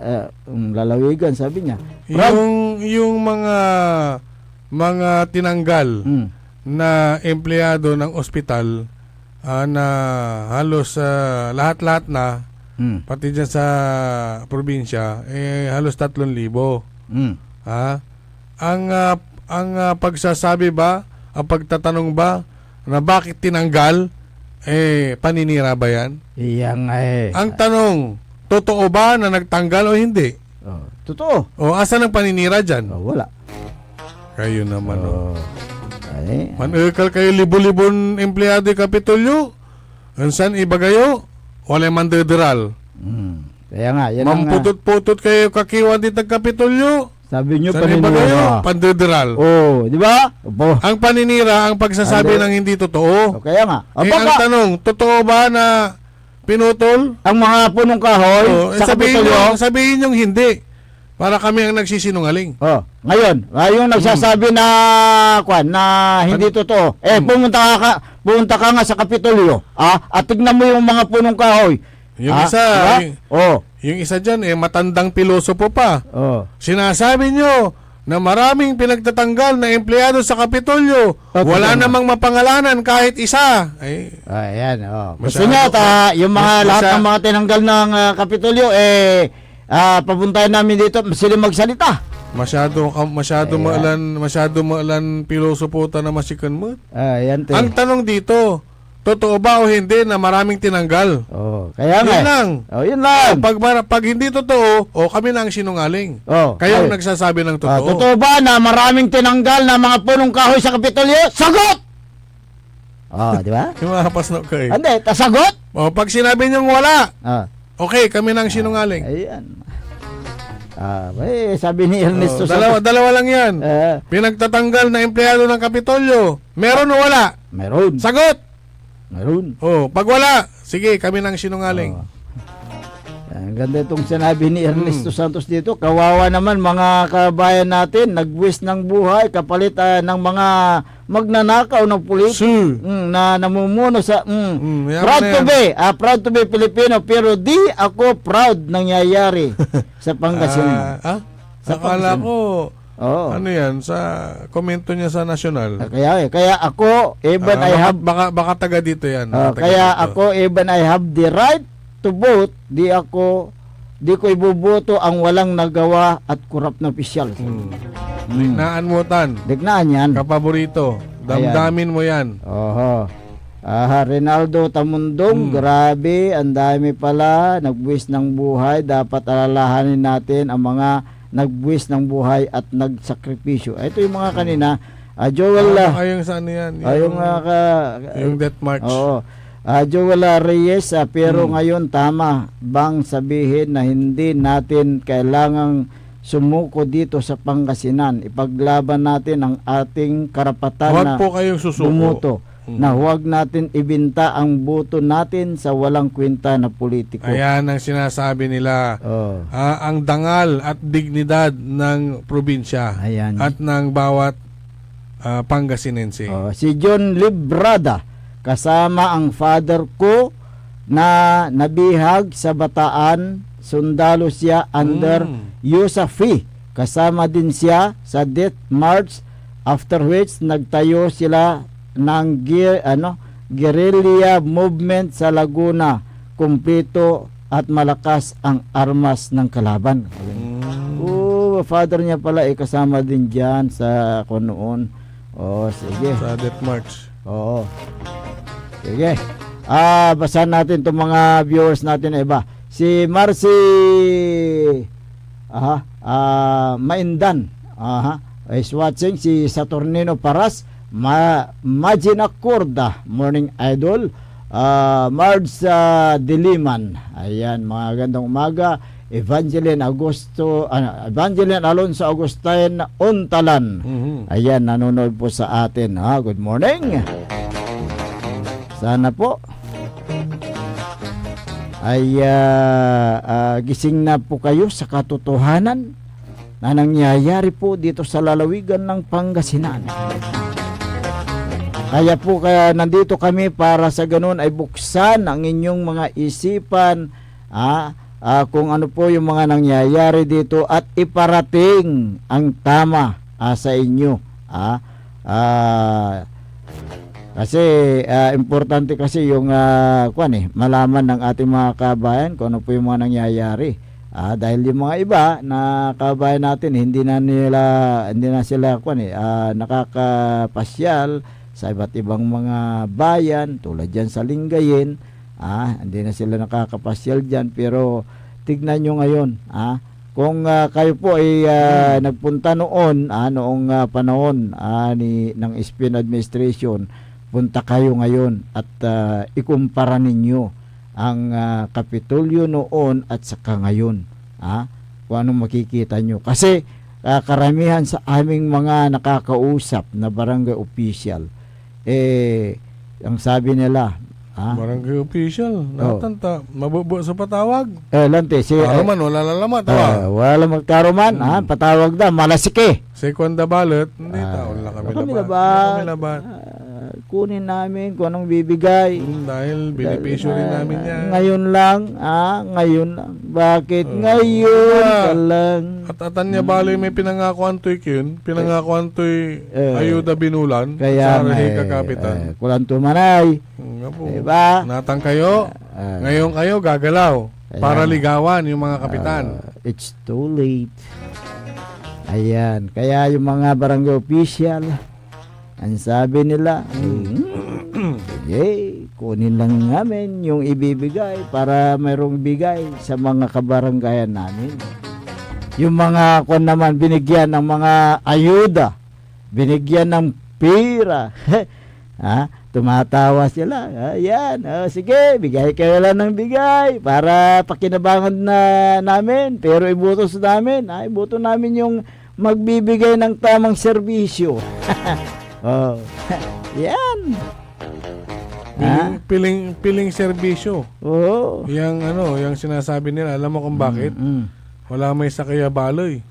lalawigan, sabi niya. Yung mga tinanggal na empleyado ng ospital na halos lahat-lahat na pati dyan sa probinsya halos 3,000. Ang pagsasabi ba, ang pagtatanong ba na bakit tinanggal, paninira ba yan? Iyang Ang tanong, totoo ba na nagtanggal o hindi? Totoo. Asan ang paninira dyan? Wala. Kayo naman, oh. Ay, Manukal kayo libo-libon empleyado Kapitolyo. Ansan ibagayo? Wala mandederal. kaya nga, yan ang Mamputot-putot kayo kakiwan dito Kapitolyo. sabi nyo San ibagayo? paninira. Pandederal. Oh, di ba? Opo. Ang paninira, ang pagsasabi Ande. ng hindi totoo. Kaya nga. Eh, ang tanong, totoo ba na pinutol? Ang mga punong kahoy sa Kapitolyo. Sabihin yung hindi. Para kami ang nagsisinungaling. Oh, ngayon, yung nagsasabi na hindi totoo. Pumunta ka nga sa Kapitolyo, at tignan mo yung mga punong kahoy. Yung isa, diba? yung isa dyan, matandang pilosopo pa. Oh. Sinasabi nyo na maraming pinagtatanggal na empleyado sa Kapitolyo. Wala namang mapangalanan kahit isa. Ay, Ayan, gusto niya, yung mga lahat ng mga tinanggal ng Kapitolyo, papuntahin namin dito, sila magsalita. masyado maalan pilosopo ta na masikan mo. Ayan, Ang tanong dito, totoo ba o hindi na maraming tinanggal? Kaya nga. Yun lang. Yun lang. Pag hindi totoo, kami na ang sinungaling. Kayo ang nagsasabi ng totoo. Totoo ba na maraming tinanggal na mga punong kahoy sa Kapitolyo? Sagot! Di ba? Humahapas na kayo. Hindi, sagot? Pag sinabi niyong wala, okay, kami na ang sinungaling. Ayan. Sabi ni Ernesto dalawa lang yan. Pinagtatanggal na empleyado ng Kapitolyo. Meron o wala? Meron. Sagot! Meron. Pag wala, sige, kami nang sinungaling. Ang ganda itong sinabi ni Ernesto Santos dito. Kawawa naman mga kabayan natin, nagbuwis ng buhay kapalit ng mga magnanakaw ng politiko na namumuno sa proud to be Filipino, pero di ako proud nangyayari sa Pangasinan. Akala ko ano yan, sa komento niya sa national. Kaya ako, even I have baka taga dito yan. kaya ako, even I have the right to vote, di ko iboboto ang walang nagawa at korap na opisyal. Dignaan mo tan. Dignaan yan. Kapaborito. Damdamin mo yan. Rinaldo Tamundong, grabe, ang dami pala, nagbuwis ng buhay. Dapat alalahanin natin ang mga nagbuwis ng buhay at nagsakripisyo. Ito yung mga kanina, Joel, ayong sa ano yan? Yung death march. Joel Reyes, pero ngayon tama bang sabihin na hindi natin kailangang sumuko dito sa Pangasinan? Ipaglaban natin ang ating karapatan Huwag na po kayong susuko. bumuto. Na huwag natin ibinta ang boto natin sa walang kwenta na politiko. Ayan ang sinasabi nila. Ang dangal at dignidad ng probinsya at ng bawat Pangasinense. Si John Librada, kasama ang father ko na nabihag sa Bataan, sundalo siya under USAFI. Kasama din siya sa death march, after which nagtayo sila ng guerrilla movement sa Laguna. Kumpleto at malakas ang armas ng kalaban. Father niya pala kasama din dyan sa noon. Sige. Sa death march. Sige. Basahan natin itong mga viewers natin iba. Si Marcy Maindan is watching. Si Saturnino Paras, Magina Corda, morning idol. Mards Diliman, ayan, mga gandang umaga. Evangeline Alonso Agustin Untalan, ayan, nanonood po sa atin. Good morning. Sana po ay gising na po kayo sa katotohanan na nangyayari po dito sa lalawigan ng Pangasinan. Kaya nandito kami para sa ganun ay buksan ang inyong mga isipan, kung ano po yung mga nangyayari dito at iparating ang tama sa inyo. Kasi importante kasi yung malaman ng ating mga kabayan kung ano po yung mga nangyayari. Dahil yung mga iba na kabayan natin hindi na sila nakakapasyal sa iba't ibang mga bayan tulad dyan sa Lingayen, hindi na sila nakakapasyal dyan, pero tignan nyo ngayon kung kayo po ay nagpunta noon, noong panahon ng SPN administration, punta kayo ngayon at ikumpara ninyo ang Kapitolyo noon at saka ngayon. Kung anong makikita nyo. Kasi karamihan sa aming mga nakakausap na barangay official, ang sabi nila, Barangay official, natanta, mabubo sa patawag. Lante, si Karuman, wala lalamat. wala magkaruman, patawag da, malasike. Second ballot, hindi taon lang kami labat. Kunin namin kung anong bibigay. Dahil benepisyo rin namin yan. Ngayon lang. Bakit ngayon ka lang? At atan niya baloy may pinangakuan to'y yun. Pinangakuan to'y ayuda binulan. Kaya sa Rahika Kapitan. Kulang tumanay. Diba? Natang kayo. Ngayon kayo gagalaw. Para ligawan yung mga kapitan. It's too late. Ayan. Kaya yung mga barangay official, ang sabi nila, kunin lang namin yung ibibigay para mayroong bigay sa mga kabaranggayan namin. Yung mga kung naman binigyan ng mga ayuda, binigyan ng pira, tumatawa sila. Ayan, sige, bigay kayo lang ng bigay para pakinabangan na namin, pero ibutos namin, ibuto namin yung magbibigay ng tamang serbisyo. Yan. Piling serbisyo. Oo. Yang sinasabi nila, alam mo kung bakit? Wala may sakaya baloy.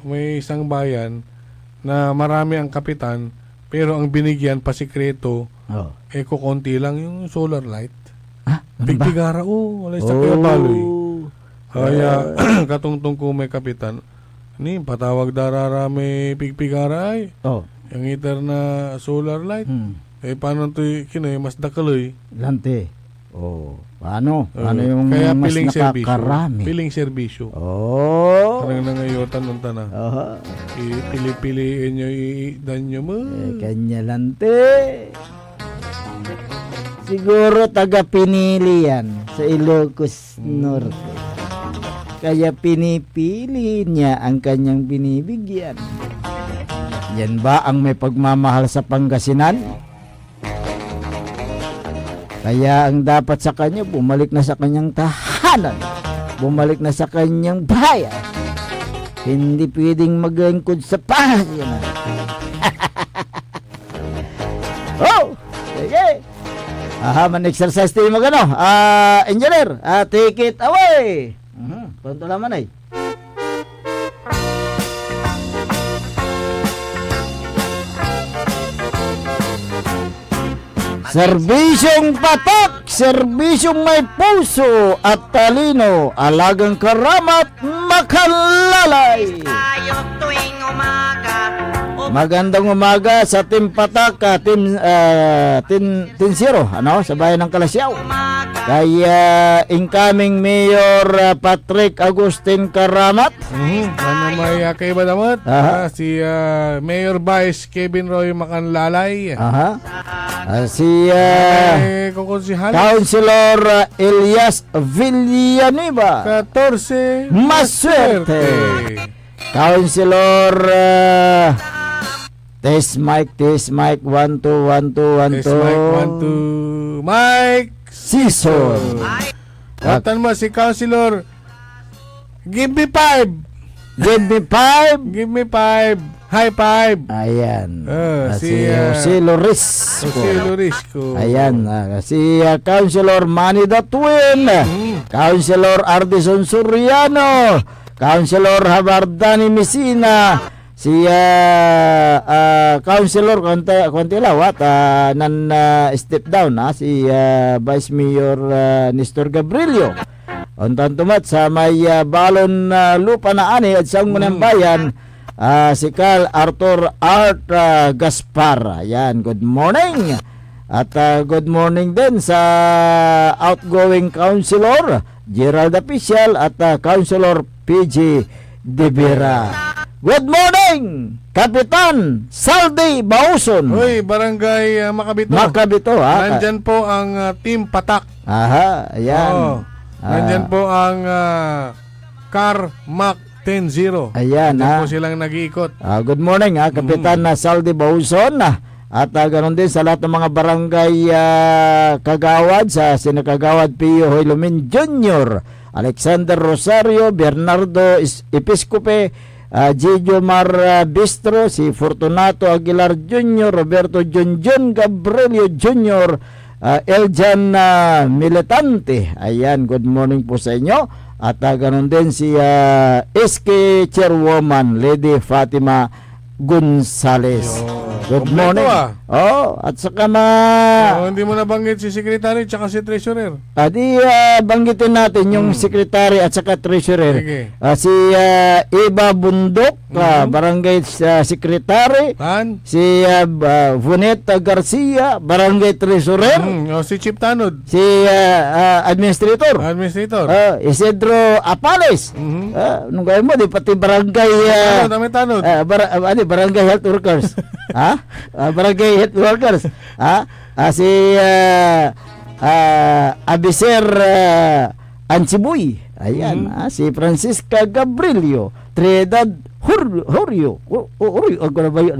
May isang bayan na marami ang kapitan, pero ang binigyan pasikreto, kukunti lang yung solar light. Bigtigara, wala sakaya baloy. Kaya katungtong ko may kapitan, patawag darara may pigpigara ay. Yung heater na solar light. Paano ito mas dakaloy? Lante. Paano? Paano yung kaya mas piling nakakarami? Piling serbisyo. Parang nangayotan ng tana. Pili-piliin nyo, i-dan nyo mo. Kanya lante. Siguro taga pinili yan sa Ilocos Norte. Kaya pinipili niya ang kanyang binibigyan. Yan ba ang may pagmamahal sa Pangasinan? Kaya ang dapat sa kanya, bumalik na sa kanyang tahanan. Bumalik na sa kanyang bayan. Hindi pwedeng maglingkod sa Pangasinan. Sige. Man-exercise tayo magano. Engineer, take it away. Punto naman ay. Serbisyong patak, serbisyong may puso at talino, alagang karamat, makalalay. Magandang umaga sa Team Patak, Team 0, sa bayan ng Kalasyaw. Kaya incoming Mayor Patrick Agustin Karamat. May kaiba naman. Si Mayor Vice Kevin Roy Makanlalay. Si Councilor Elias Villanueva 14 Maswerte. Councilor Test mic 1 2 1 2 1 2. Test mic 1 2 Mike Season. Katan mo si Councilor. Give me 5. Give me 5. Give me 5. High 5. Ayan. Si Jose Lorisco. Jose Lorisco. Ayan. Si Councilor Manny the Twin. Councilor Ardison Soriano. Councilor Habardani Messina. Si Councilor Kontilawat step down si Vice Mayor Nestor Gabrilio. Ontan tumat sa may balon lupa na ani at sa unang bayan si Carl Arthur Art Gaspar. Ayan, good morning. At good morning din sa outgoing Councilor Gerald Official at Councilor PG De Vera. Good morning, Kapitan Saldi Bauson. Hoy, Barangay Makabito. Makabito, Nandyan po ang Team Patak. Ayan. Nandyan po ang Carmack 10-0. Ayan, Diyan ha. po silang nag-iikot. Good morning, Kapitan na Saldi Bauson. At ganoon din sa lahat ng mga barangay kagawad, sa Sinakagawad Pio Hoylumin Jr., Alexander Rosario, Bernardo Episcope, Gillo Mar Bistro, si Fortunato Aguilar Jr., Roberto Junjun Gabrielio Jr., Eljan Militante. Ayan, good morning po sa inyo. At ganoon din si SK Chairwoman Lady Fatima Gonzales. Good Kompleto, morning. At saka Hindi mo nabanggit si Secretary tsaka si Treasurer. Banggitin natin yung Secretary at saka Treasurer. Sige. Si Eva Bundok, Barangay Secretary. Si Vonetta Garcia, Barangay Treasurer. Si Chief Tanod. Si Administrator. Isidro Apales. Nung gawin mo, di pati Barangay Tanod. Barangay Health Workers. Barangay Health Workers. Si Abiser Ansibuy. Ayan. Si Francisca Gabrielio Trinidad Horio. Ako na ba yun?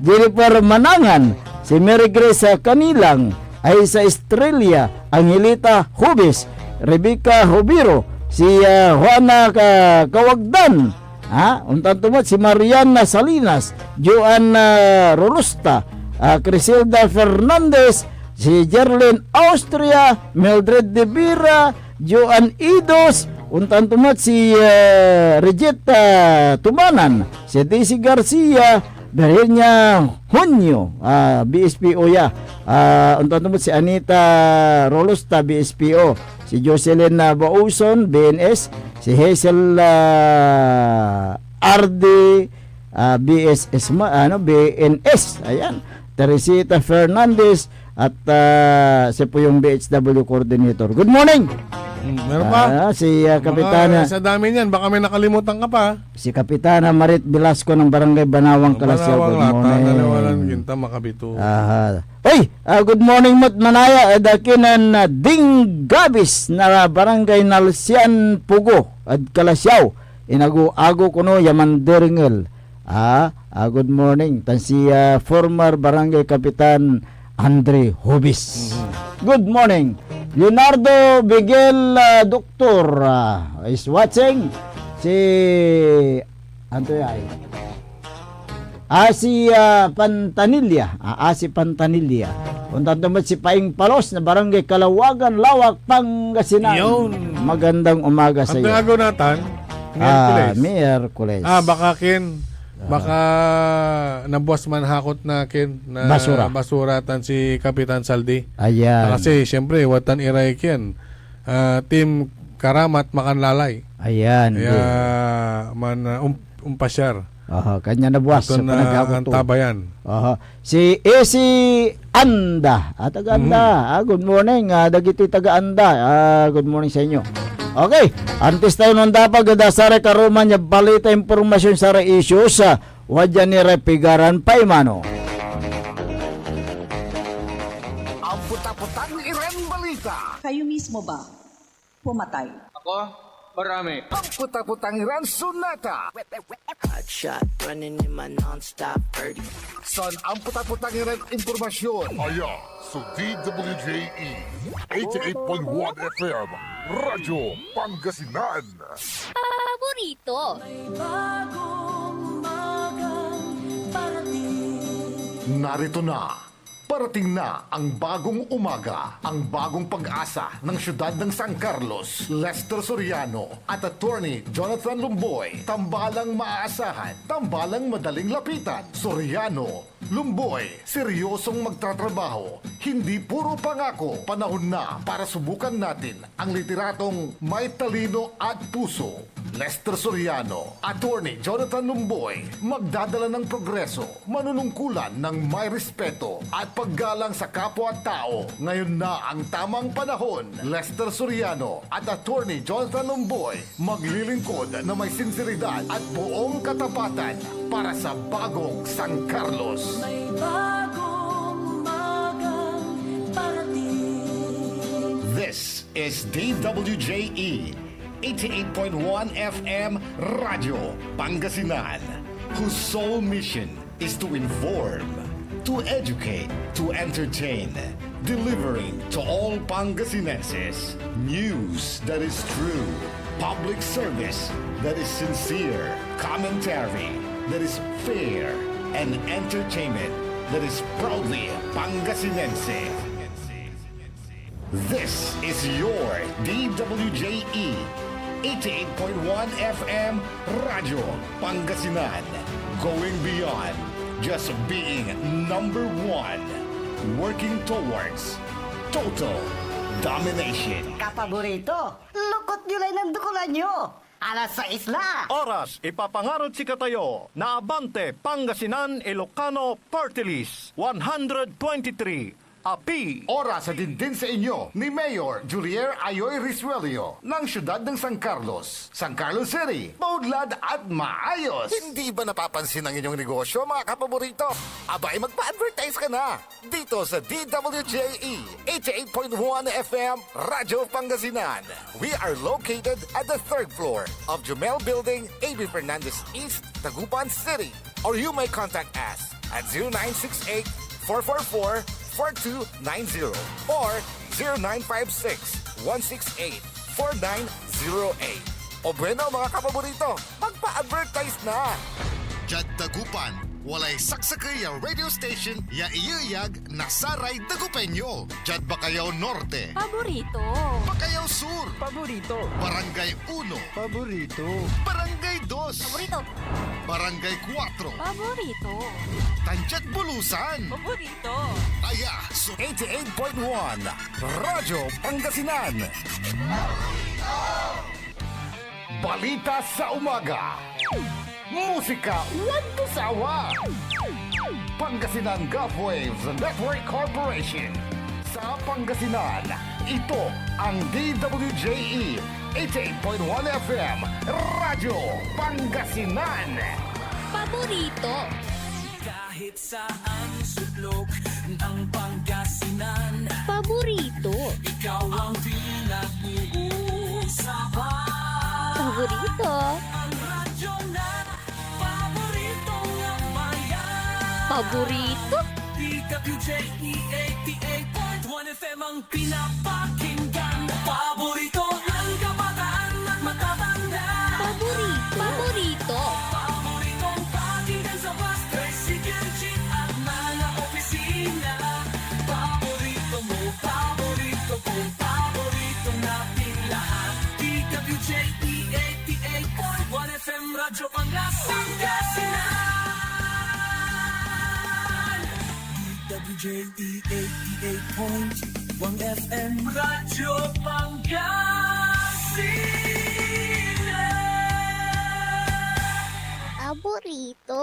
Jennifer Manangan. Si Mary Grace Kanilang. Aisa Estrella. Angelita Hubis. Rebecca Hobiro. Si Juana Kawagdan. Untan tumat si Mariana Salinas, Joanna Rolusta, Criselda Fernandez, si Jerlyn Austria, Mildred De Vera, Joan Idos, untan tumat si Regetta Tumanan, si Daisy Garcia, Virginia Hunyo, BSPO ya, untan tumat si Anita Rolusta, BSPO, si Jocelyn Bauson, BNS, si Hazel RD BSS BNS, ayan, Teresita Fernandez at siya po yung BHW coordinator. Good morning. Meron pa? Si Kapitana. Sa dami niyan, baka may nakalimutan ka pa. Si Kapitana Marit Velasco ng Barangay Banawang Kalasyaw. Good morning. Dalawalan ginta makabito. Good morning Mat Manaya. Dakinan Ding Gabis na Barangay Nalsian Pugo at Kalasyaw. Inago-ago kuno Yaman Deringel. Good morning. Tan si former Barangay Kapitan Andre Hobis. Good morning. Leonardo Bigel Doctor is watching. Si Antoy si Pantanilla. Si Pantanilla. Untan naman si Paing Palos na Barangay Kalawagan, Lawak, Pangasinan. Magandang umaga sa iyo. Ang agaw natin, Miyerkules. Baka nabuwas man hakot na na basuratan si Kapitan Saldi. Ayan. Kasi siyempre watan iray ken team Karamat Makanlalay. Ayan. Kaya umpasyar. Kanya nabuwas sa panagkakot. Tabayan. Si Esi Anda. Taga-Anda. Good morning. Dagiti taga-Anda. Good morning sa inyo. Okay, antes tayo nung dapat gadasare karuman niya balita impormasyon sa issues wadya ni Repigaran Paimano. Ang puta-putang Iran balita. Kayo mismo ba pumatay? Ako, marami. Ang puta-putang Iran sunata. Hot shot running in my non-stop 30. Son ang puta-putang Iran impormasyon. Sa DWJE 88.1 FM Radyo Pangasinan. Paborito. Narito na. Parating na ang bagong umaga, ang bagong pag-asa ng siyudad ng San Carlos. Lester Soriano at Attorney Jonathan Lumboy. Tambalang maaasahan, tambalang madaling lapitan. Soriano, Lumboy, seryosong magtatrabaho. Hindi puro pangako. Panahon na para subukan natin ang literatong may talino at puso. Lester Soriano, Attorney Jonathan Lumboy, magdadala ng progreso, manunungkulan ng may respeto at paggalang sa kapwa-tao. Ngayon na ang tamang panahon. Lester Soriano at Attorney Jonathan Lumboy, maglilingkod na may sinseridad at buong katapatan para sa bagong San Carlos. May bagong umaga parating. This is DWJE 88.1 FM Radyo Pangasinan, whose sole mission is to inform, to educate, to entertain, delivering to all Pangasinenses news that is true, public service that is sincere, commentary that is fair, and entertainment that is proudly Pangasinense. This is your DWJE 88.1 FM Radyo Pangasinan, going beyond just being number one, working towards total domination. Kapaborito, lukot nyo lang ng dukulan nyo. Alas 6 na. Oras, ipapangarod si Katayo na Abante Pangasinan Ilocano Party List 123. Api. Oras sa din sa inyo ni Mayor Julier Ayoy Risuelio ng siyudad ng San Carlos, San Carlos City, maudlad at maayos. Hindi ba napapansin ang inyong negosyo, mga kapaborito? Abay, magpa-advertise ka na dito sa DWJE 88.1 FM Radyo Pangasinan. We are located at the 3rd floor of Jumel Building, A.B. Fernandez East, Tagupan City. Or you may contact us at 0968 444 4290 or 0956-168-4908. O bueno, mga kapaborito, magpa-advertise na! Jad Dagupan, walay saksakay ang radio station ya iyayag na Saray Dagupeño. Jad Bacayao Norte. Paborito. Bacayao Sur. Paborito. Barangay 1. Paborito. Barangay 2. Paborito. Barangay 4. Paborito. Tanchat Bulusan. Paborito. Aya, so 88.1 Radyo Pangasinan. Balita sa umaga. Musika walang sawa. Pangasinan Gulf Waves Network Corporation. Sa Pangasinan, ito ang DWJE 88.1 FM Radyo Pangasinan. Paborito. Kahit saan sulok ng Pangasinan, Paborito. ikaw ang pinag-uusapan. Paborito. Ang radyo na paborito ng bayan. Paborito. DWJE 88.1 FM ang pinapakinggan. Paborito ng kabataan at matatanda. Paborito. Paborito. Paboritong pakinggan sa bus, tricycle, jeep at mga opisina. Paborito mo, paborito ko, paborito natin lahat. DWJE 88.1 FM Radyo Pangasinan. DWJE 88.1 FM Radyo Pangasinan. Paborito.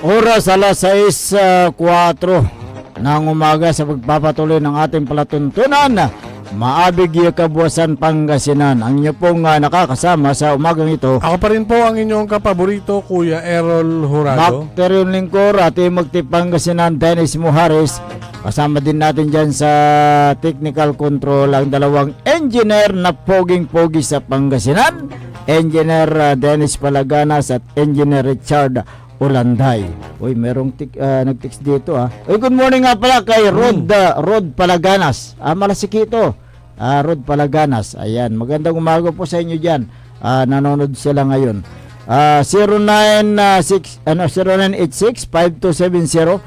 Oras alas 6:04 ng umaga sa pagpapatuloy ng ating palatuntunan. Maabig Kabuasan Pangasinan. Ang inyo pong nakakasama sa umagang ito. Ako pa rin po ang inyong kapaborito, Kuya Errol Jurado. Macterion Lingkor, Ate Magti Pangasinan, Dennis Muhares. Kasama din natin dyan sa technical control ang dalawang engineer na poging-pogi sa Pangasinan. Engineer Dennis Palaganas at Engineer Richard Olanday. Uy, merong nag-text dito Uy, good morning nga pala kay Rod Palaganas. Malasikito. Rod Palaganas. Ayan, magandang umaga po sa inyo diyan. Nanonood sila ngayon. 0986-5270.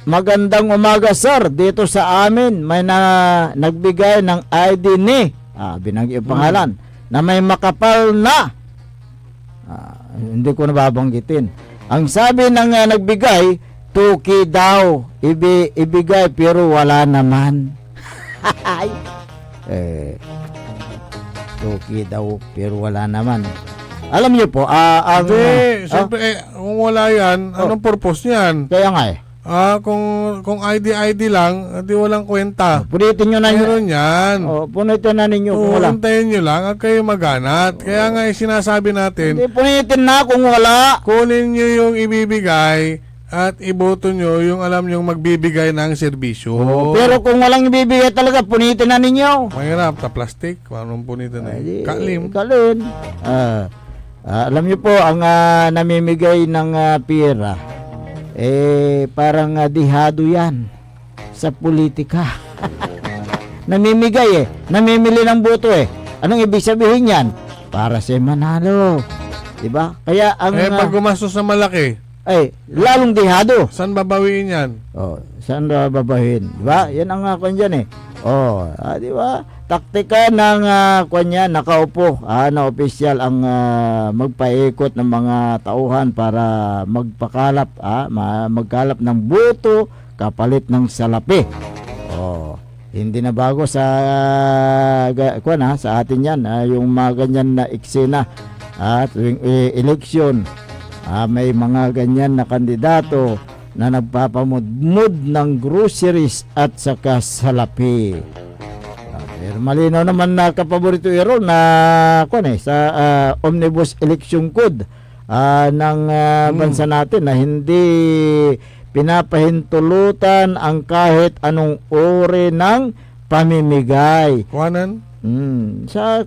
Magandang umaga sir. Dito sa amin may nagbigay ng ID ni binanggit yung pangalan na may makapal na hindi ko nababanggitin. Ang sabi ng nagbigay, tuki daw ibigay pero wala naman. Tuki daw pero wala naman. Alam niyo po, Siyempre, kung wala yan, anong purpose niyan? Kaya nga kung ID lang, di walang kwenta. Punitin nyo na meron yan. Punitin na ninyo kung wala. Puntayin nyo lang at kayo maganat. Kaya nga sinasabi natin, hindi, punitin na kung wala. Kunin nyo yung ibibigay at iboto nyo yung alam nyong magbibigay ng serbisyo. Pero kung walang ibibigay talaga, punitin na ninyo. Mahirap, ta plastic, anong punitin na kalim. Kalin. Alam niyo po, ang namimigay ng pera, parang dihado yan sa politika. Namimigay namimili ng boto Anong ibig sabihin yan? Para sa manalo. Diba? Kaya ang... pag gumastos na malaki, lalong dihado. Saan babawiin yan? Saan babawiin? Diba? Yan ang kwan dyan diba? Taktika ng kanya nakaupo na opisyal ang magpaikot ng mga tauhan para magpakalap magkalap ng boto kapalit ng salapi. Hindi na bago sa sa atin yan yung mga ganyan na eksena tuwing eleksyon. May mga ganyan na kandidato na nagpapamudmud ng groceries at saka salapi. Pero malinaw naman na kapaborito Errol na sa Omnibus Election Code ng bansa natin na hindi pinapahintulutan ang kahit anong uri ng pamimigay. Kuwanan? Sa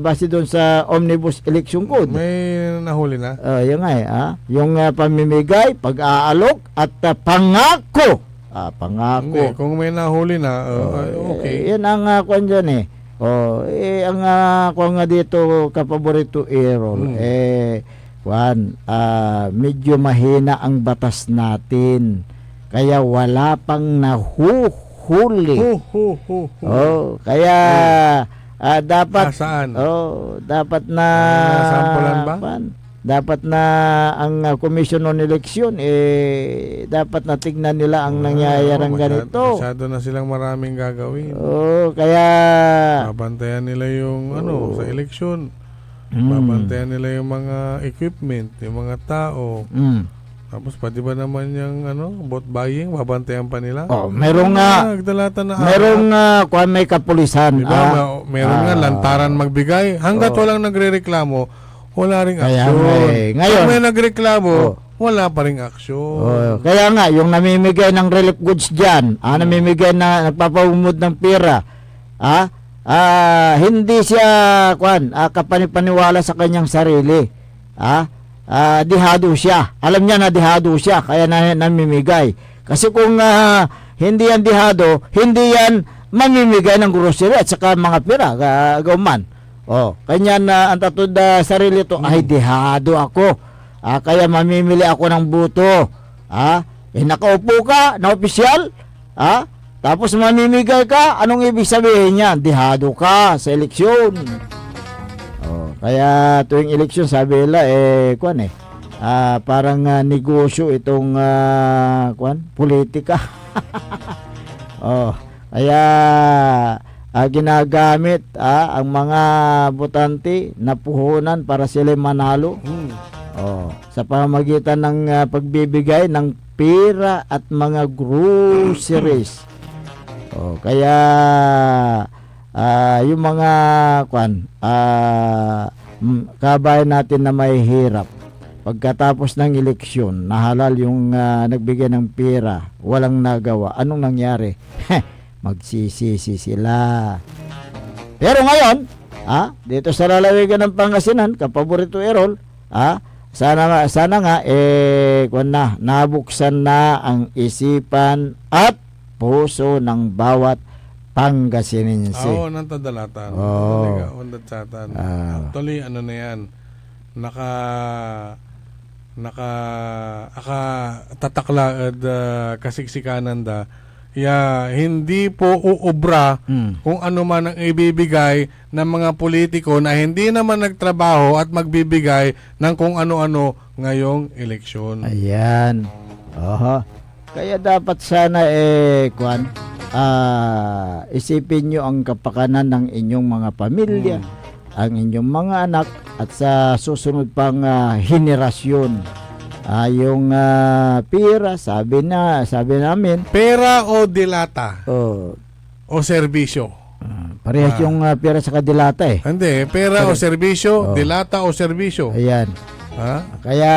base doon sa Omnibus Election Code. May nahuli na? Yung yung pamimigay, pag-aalok at pangako. Pangako. Hindi, kung may nahuli na, okay. Yan ang kwan dyan ang kwan nga dito kapaborito Errol. Medyo mahina ang batas natin. Kaya wala pang nahuhuli. Kaya dapat dapat na sampulan ba? Dapat na ang Commission on Election dapat na tignan nila ang nangyayarang ganito. Masyado na silang maraming gagawin. Kaya babantayan nila yung sa eleksyon. Babantayan nila yung mga equipment, yung mga tao. Tapos pati ba naman yung vote buying, babantayan pa nila? Merong may kapulisan. Diba? Meron nga lantaran magbigay. Hanggat walang nagrereklamo, wala ring aksyon. Ngayon, kung may nagreklamo, wala pa ring aksyon. Kaya nga, yung namimigay ng relief goods dyan, namimigay na nagpapamumud ng pera, hindi siya kapanipaniwala sa kanyang sarili. Dihado siya. Alam niya na dihado siya, kaya namimigay. Kasi kung hindi yan dihado, hindi yan mamimigay ng grocery at saka mga pera, gauman. Kanya na ang tatod sarili to, ay dihado ako. Kaya mamimili ako ng buto. Nakaupo ka na opisyal, tapos mamimigay ka, anong ibig sabihin niya? Dihado ka sa eleksyon. Kaya tuwing eleksyon, sabi nila, parang negosyo itong politika. Kaya ginagamit ang mga botante na puhunan para sila manalo. Sa pamamagitan ng pagbibigay ng pera at mga groceries. Kaya yung mga kabayan natin na may hirap, pagkatapos ng eleksyon, nahalal yung nagbigay ng pera, walang nagawa. Anong nangyari? Magsisisi sila. Pero ngayon, dito sa lalawigan ng Pangasinan, kapaborito Errol, sana nga nabuksan na ang isipan at puso ng bawat Pangasinense. Nantadalatan. Undatsatan. Actually, na yan, tatakla at kasiksikanan da. Hindi po uubra kung ano man ang ibibigay ng mga politiko na hindi naman nagtrabaho at magbibigay ng kung ano-ano ngayong eleksyon. Ayan. Kaya dapat sana isipin nyo ang kapakanan ng inyong mga pamilya, ang inyong mga anak, at sa susunod pang henerasyon. Yung pera, sabi namin, pera o dilata? O serbisyo? Parehas yung pera sa dilata Hindi, pera o serbisyo, dilata o serbisyo. Ayan. Kaya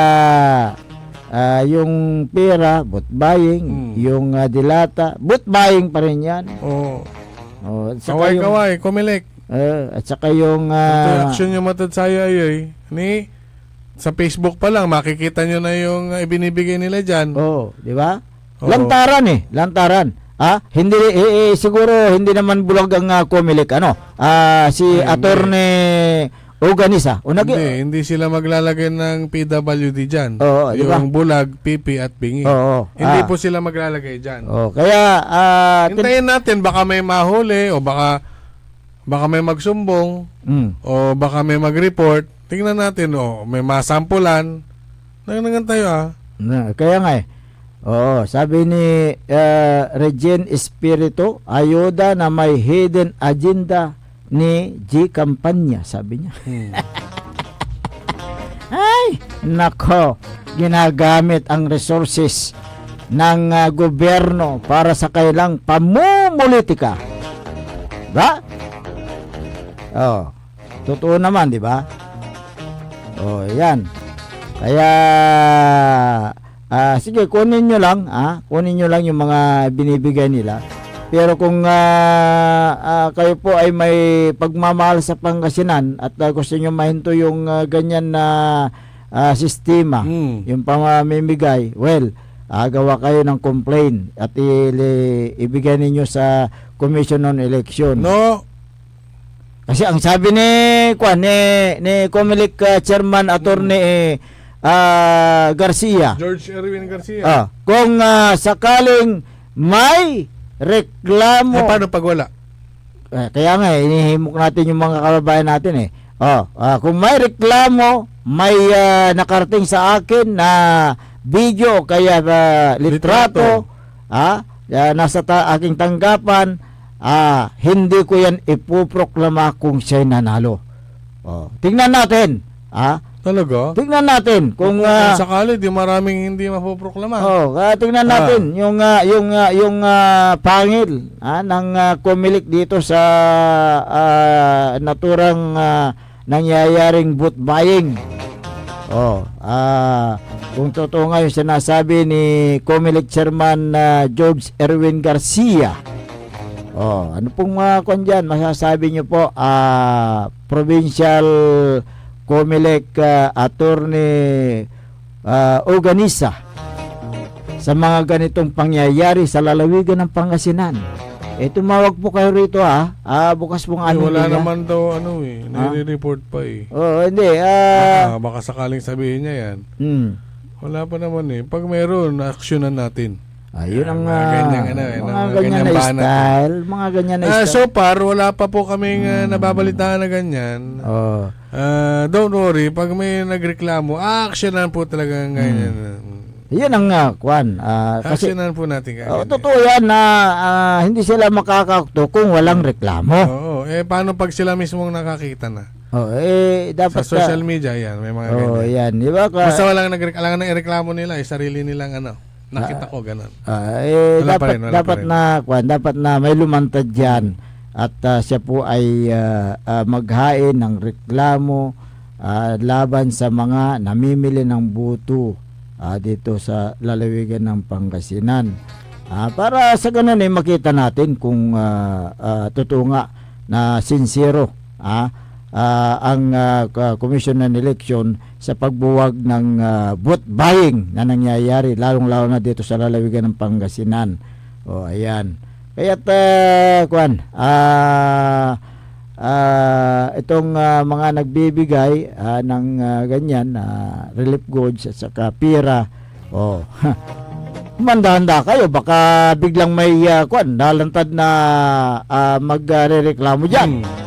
yung pera, vote buying, yung dilata, vote buying pa rin yan. Oo. At saka yung, Kaway, Comelec. at saka yung Ito action yung matad sayo ay ni sa Facebook pa lang makikita nyo na yung ibinibigay nila dyan. di ba? Oo. Lantaran. Hindi siguro hindi naman bulag ang Comelec si Attorney Organisa. Hindi sila maglalagay ng PWD dyan. Oo, di ba? Yung bulag, pipi at bingi. Oo. Hindi po sila maglalagay dyan. Kaya hintayin natin baka may mahuli o baka may magsumbong o baka may mag-report. Tingnan natin may masampulan. Nangan tayo kaya nga sabi ni Regine Espiritu, ayuda na may hidden agenda ni G. Campanya, sabi niya. Ay, nako, ginagamit ang resources ng gobyerno para sa kailang pamumulitika. Ba? Totoo naman, di ba? Yan. Kaya sige, kunin nyo lang yung mga binibigay nila. Pero kung kayo po ay may pagmamahal sa Pangasinan at gusto nyo mahinto yung ganyan na sistema, yung pamamimigay, gawa kayo ng complaint at ibigay ninyo sa Commission on Election. No. Kasi ang sabi ni Comelec Chairman Attorney Garcia, George Erwin Garcia. kung sakaling may reklamo. Paano pag wala? Kaya nga, inihimok natin yung mga kababayan natin kung may reklamo, may nakarating sa akin na video kaya litrato, nasa aking tanggapan, hindi ko yan ipuproklama kung siya'y nanalo. Tingnan natin. Talaga? Tingnan natin kung sakali di maraming hindi mapoproklama. Tingnan natin yung pangil ng Comelec dito sa naturang nangyayaring vote buying. Kung totoo nga yung sinasabi ni Comelec Chairman George Erwin Garcia. Ano pong dyan masasabi nyo po, Provincial Comelec Attorney Organisa, sa mga ganitong pangyayari sa lalawigan ng Pangasinan? Tumawag po kayo rito bukas pong wala naman daw nire-report pa hindi. Baka sakaling sabihin niya yan. Wala pa naman pag meron, aksyonan natin. Ayun ang mga ganyan na style. Mga ganyan na style. So far, wala pa po kaming nababalitaan na ganyan. Don't worry, pag may nagreklamo, actionan po talaga ganyan. Yan ang kasi actionan po natin ganyan. Totoo yan na hindi sila makakakto kung walang reklamo. Paano pag sila mismong nakakita na? Dapat sa social media yan, may mga ganyan. Yan, di ba? Basta walang nagreklamo nila, sarili nilang nakita ko ganun. Dapat na may lumantad diyan at siya po ay maghain ng reklamo laban sa mga namimili ng buto dito sa lalawigan ng Pangasinan. Para sa ganun makita natin kung totoo nga na sincero ang Commission on Election sa pagbuwag ng vote buying na nangyayari lalong-lalo na dito sa lalawigan ng Pangasinan. Ayan. Kaya't itong mga nagbibigay ng ganyan relief goods at saka pira, mandahanda kayo, baka biglang may nalantad na magrereklamo diyan.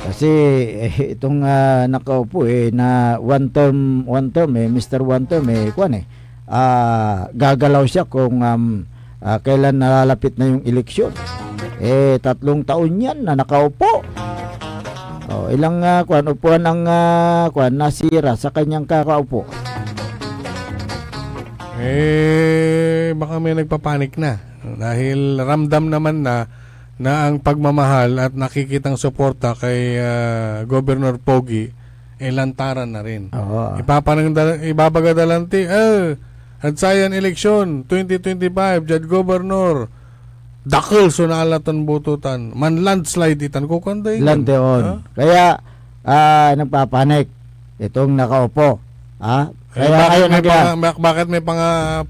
Kasi itong nakaupo na one term Mr. One Term gagalaw siya kung kailan nalalapit na yung eleksyon. 3 taon yan na nakaupo. Ilang upuan ang nasira sa kanyang kakaupo. Baka may nagpapanik na dahil ramdam naman na na ang pagmamahal at nakikitang suporta kay Governor Pogi lantaran na rin. Oo. Ibabagadalanti, Adsayan eleksyon 2025, Judge Governor dakil sunalatan bututan man landslide itan ko kanday Lanteon. Kaya nagpapanik itong nakaupo. Kaya bakit may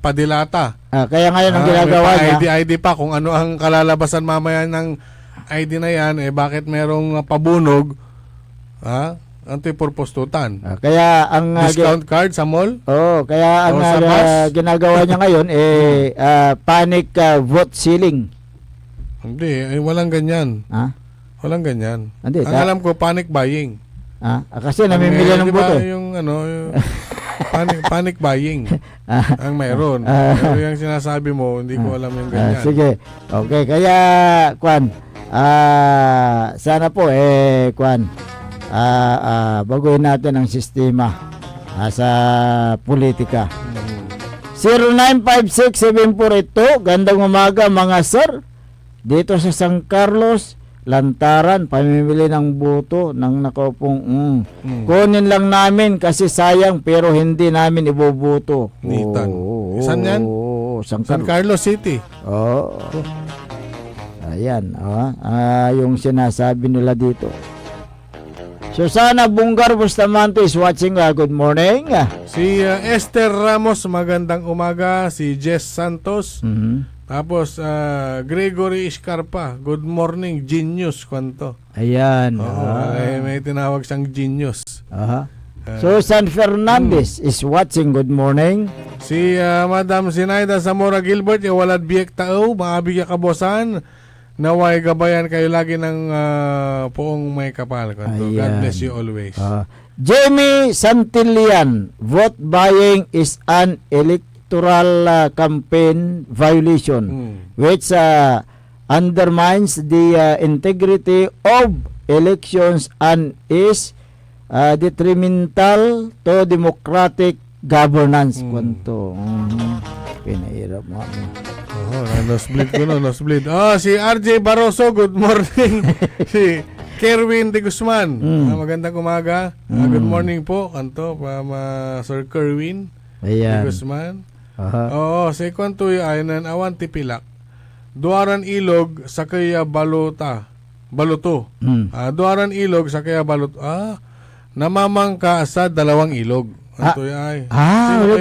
padilata? Kaya ngayon ang ginagawa niya, ID pa kung ano ang kalalabasan mamaya ng ID na yan, bakit merong pabunog? Anti-purpose tutan. Kaya ang discount card sa mall? Kaya ang ginagawa niya ngayon panic vote sealing. Hindi, walang ganyan. Walang ganyan. Hindi, ang alam ko panic buying. Kasi namimili ng boto. Yung panic buying ang mayroon. Pero yung sinasabi mo, hindi ko alam yung ganyan. Sige. Okay, kaya sana po baguhin natin ang sistema sa politika. 0956-742, gandang umaga mga sir. Dito sa San Carlos, lantaran, pamimili ng boto ng nakaupong kunin lang namin kasi sayang pero hindi namin iboboto. Nitan. Saan yan? San Carlos City. Ayan. Yung sinasabi nila dito. Susana Bungar Bustamante is watching. Good morning. Si Esther Ramos, magandang umaga. Si Jess Santos. Tapos Gregory Escarpa, good morning, genius kwanto. Ayan. May tinawag siyang genius. Susan Fernandez is watching. Good morning. Si Madam Sinaida Zamora Gilbert, walad biyek tao, maabig kabosan. Naway gabayan kayo lagi ng poong may kapal. God bless you always. Jamie Santillan, vote buying is an electoral campaign violation which undermines the integrity of elections and is detrimental to democratic governance. Kwanto. Pinahirap mo. Nosebleed ko no, nosebleed. Si RJ Barroso, good morning. Si Kerwin de Guzman, magandang umaga. Good morning po, kanto, Sir Kerwin de Guzman. Si kwanto aynan awan tipilak. Duaran ilog sa kaya baluto. Duaran ilog sa kaya baluto. Namamangka sa dalawang ilog. Ito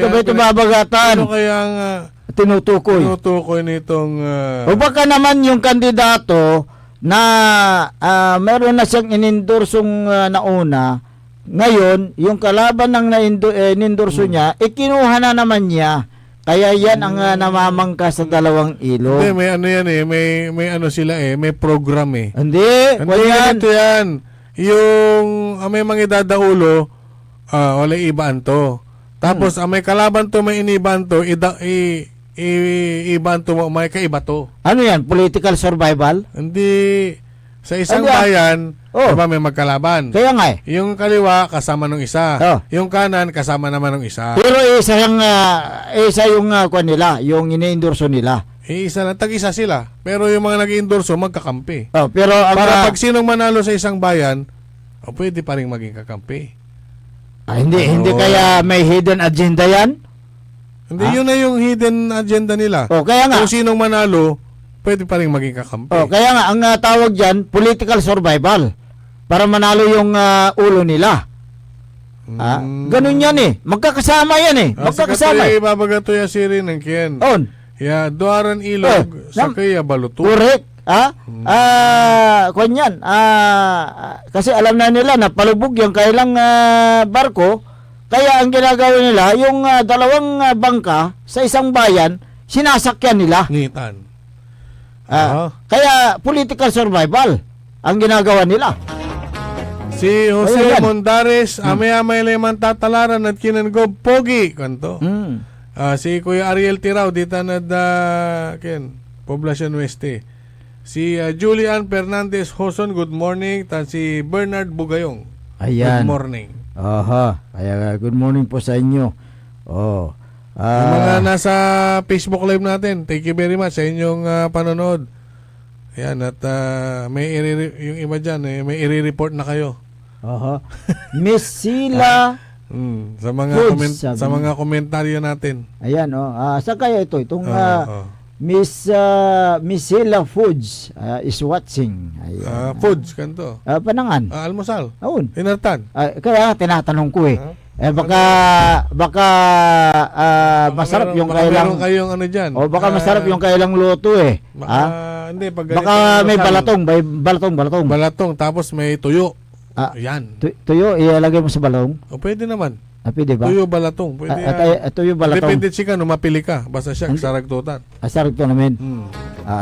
ba ito babagatan? Sino kayang tinutukoy nitong o baka naman yung kandidato na meron na siyang inindorsong nauna, ngayon yung kalaban ng inindorso niya kinuha na naman niya, kaya yan ang namamangka sa dalawang ilog. Hindi, may ano yan may ano sila may program hindi ganito yan yung may mga idadaulo wala ibaan to. Tapos may kalaban to, may iniban to, iban to, may kaiba to. Ano yan? Political survival? Hindi. Sa isang bayan, diba may magkalaban. Kaya nga yung kaliwa, kasama ng isa. Yung kanan, kasama naman ng isa. Pero isa yung kwan nila, yung ini-endorso nila. Isa lang, tag-isa sila. Pero yung mga nag-endorso, magkakampi. Pero para pag sinong manalo sa isang bayan, pwede pa rin maging kakampi. Hindi kaya may hidden agenda yan? Hindi, yun na yung hidden agenda nila. Kaya nga. Kung sinong manalo, pwede pa rin maging kakampi. Kaya nga, ang tawag dyan, political survival. Para manalo yung ulo nila. Ganun yan magkakasama yan magkakasama. Ibabaga to ya siri ng Ken. Duaran ilog sa kaya baluto. Correct. Kunyan. Kasi alam na nila na palubog yung kailang barko, kaya ang ginagawa nila, yung dalawang bangka sa isang bayan, sinasakyan nila. Ngitan. Kaya political survival ang ginagawa nila. Si Jose Mondares, amay leman tatalaran at kinangob pogi kanto. Si Kuya Ariel Tirao dito na Poblacion Oeste. Si Julian Fernandez Hoson, good morning. Si Bernard Bugayong. Ayan. Good morning. Kaya good morning po sa inyo. Yung mga nasa Facebook Live natin, thank you very much sa inyong panonood. Ayan, at yung iba dyan, may i-report na kayo. Oho. Miss Sila Sa mga Foods, sa mga komentaryo natin. Ayan, saan kaya ito? Itong Miss Sila Foods is watching. Ayan. Foods, kanto. Panangan. Almusal. Aun. Inartan. Kaya tinatanong ko baka masarap yung Meron kailang kayong ano dyan. O baka masarap yung kailang luto Hindi, pag ganito baka may balatong. Balatong, tapos may tuyo. Yan. Tuyo, ilalagay mo sa balong? O pwede naman. Pwede ba? Tuyo balatong. Pwede tuyo balatong. Depende siya no, mapili ka. Basta siya, saragtutan. Saragto namin.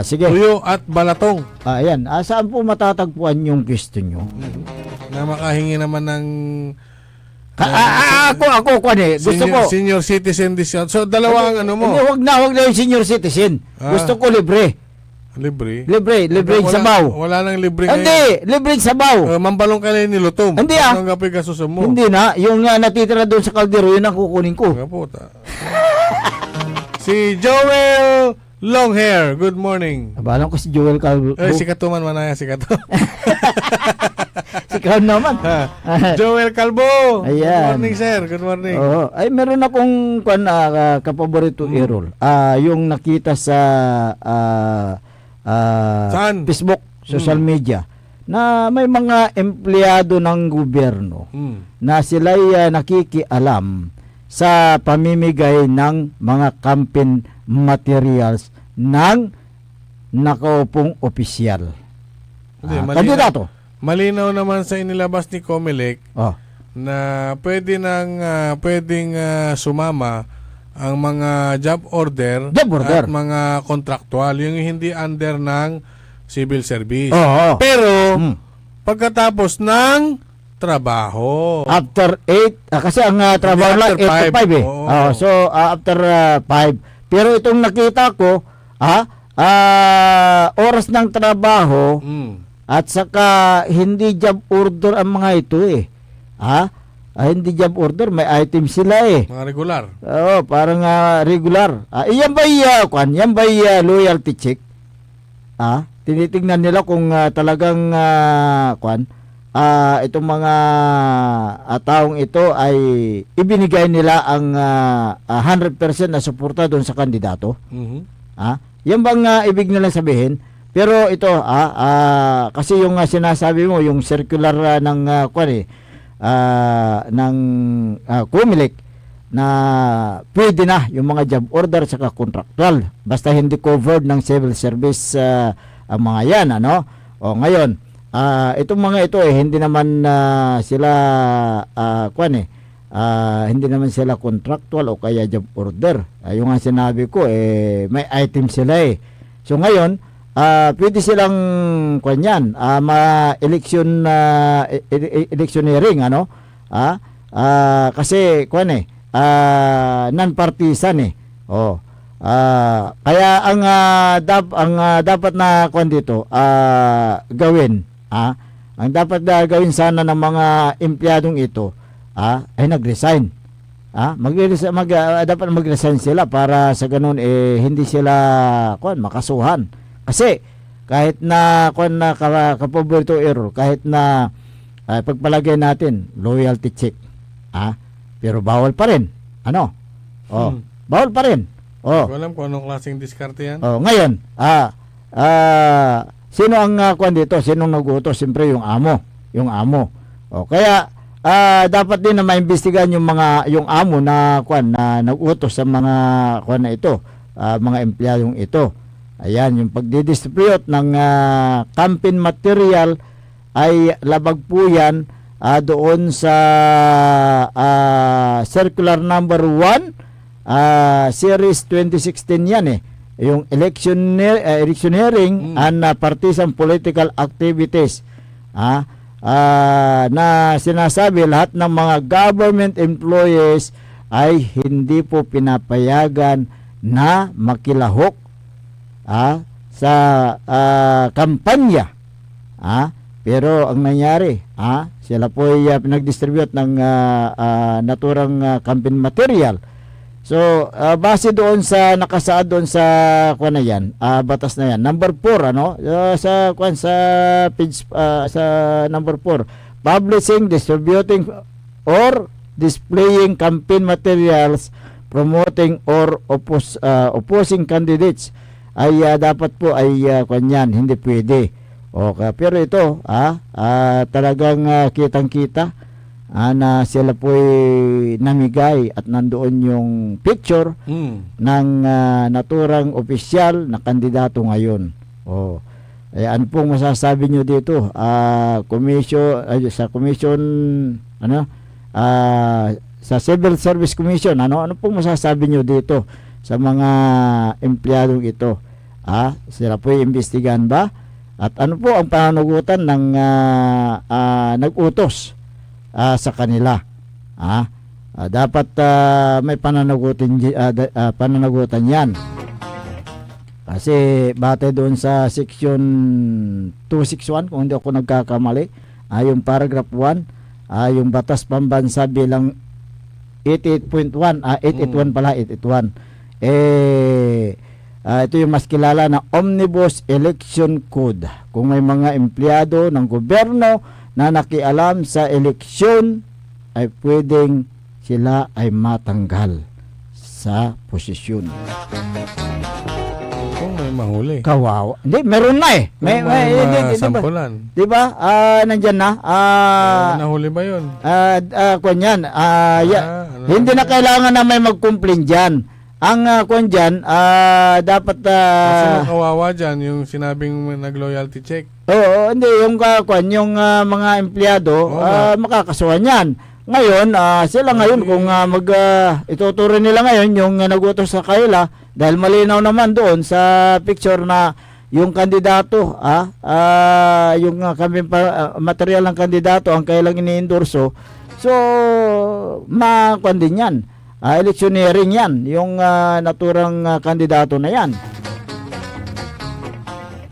Sige. Tuyo at balatong. Ayan. Saan po matatagpuan yung pwesto nyo? Na makahingi naman ng ako gusto ko senior citizen discount. So dalawa ang ano mo. Hindi, wag na yung senior citizen. Gusto ko libre yung sabaw. Wala nang libre ngayon. Hindi, libre yung sabaw. Mambalong ka lang nilutom. Hindi Anong gapi ka susumo? Hindi na, yung natitira doon sa kaldero, yun ang kukunin ko. Si Joel Longhair, good morning. Abalang ko si Joel Calvo. Si Katuman manaya, si Katuman. Ikaw naman. Joel Calvo. Ayan. Good morning, sir. Good morning. Ay, meron akong kapaborito Errol. Yung nakita sa Facebook, social media, na may mga empleyado ng gobyerno na sila'y nakikialam sa pamimigay ng mga campaign materials ng nakaupong opisyal. Kandidato. Malinaw naman sa inilabas ni Comelec na pwedeng sumama ang mga job order at mga contractual, yung hindi under ng civil service. Pero pagkatapos ng trabaho. After 8, kasi ang trabaho lang 8 to 5 so after 5. Pero itong nakita ko, oras ng trabaho at saka hindi job order ang mga ito hindi job order, may item sila Mga regular. Parang regular. Yan ba loyalty check? Tinitingnan nila kung talagang itong mga taong ito ay ibinigay nila ang 100% na suporta doon sa kandidato. Yan bang ibig nila sabihin? Pero ito kasi yung sinasabi mo, yung circular ng Comelec na pwede na yung mga job order sa contractual basta hindi covered ng civil service ang mga yan ngayon itong mga ito hindi naman sila hindi naman sila contractual o kaya job order. Yung nga sinabi ko may item sila so ngayon pwede silang ma-election electioneering kasi non-partisan kaya ang dapat na dito gawin ang dapat na gawin sana ng mga empleyadong ito ay nag-resign. Dapat mag-resign sila para sa ganun hindi sila makasuhan. Kasi kahit na kapaborito Errol, kahit na pagpalagay natin loyalty check, pero bawal pa rin. Bawal pa rin. Alam kung anong klaseng diskarte yan. Ngayon, sino ang dito? Sino nag-utos? Siyempre yung amo. Kaya dapat din na maimbestigahan yung amo na nag-utos sa mga na ito, mga empleyadong ito. Ayan, yung pagdidistribute ng campaign material ay labag po yan doon sa circular number 1 series 2016 yan yung electioneering and partisan political activities na sinasabi lahat ng mga government employees ay hindi po pinapayagan na makilahok sa kampanya. Pero ang nangyari, sila po ay pinag-distribute ng naturang campaign material. So, base doon sa nakasaad doon sa kuan na yan, batas na yan. Number 4 ano, sa kuan sa page sa number 4, publishing, distributing or displaying campaign materials promoting or opposing candidates ay dapat po ay kuan yan, hindi pwede. Okay, pero ito talagang kitang-kita na sila po namigay at nandoon yung picture ng naturang opisyal na kandidato ngayon. Ano pong masasabi nyo dito? Sa commission sa Civil Service Commission, ano pong masasabi nyo dito sa mga empleyadong ito? Sila po iimbestigahan ba? At ano po ang pananagutan ng nag-utos sa kanila? Dapat may pananagutan yan. Kasi bate doon sa section 261, kung hindi ako nagkakamali, yung paragraph 1, yung batas pambansa bilang 88.1, 881 pala, 881. Ito yung mas kilala na Omnibus Election Code. Kung may mga empleyado ng gobyerno na nakialam sa eleksyon, ay pwedeng sila ay matanggal sa posisyon. Kung may mahuli. Kawawa. Hindi, meron na eh. May sampulan. Diba? Nandyan na. Nahuli ba yun? Kunyan. Hindi na kailangan na may mag-complain dyan. Ang kung dyan, dapat... Kasi kawawa dyan, yung sinabing nag-loyalty check. Oo, hindi. Yung mga empleyado, makakasuhan yan. Ngayon, sila ngayon, kung ituturo nila ngayon, yung nagutos sa kanila, dahil malinaw naman doon sa picture na yung kandidato, yung material ng kandidato, ang kailang ini-endorso, so, makuan din yan. Electioneering yan, yung naturang kandidato na yan.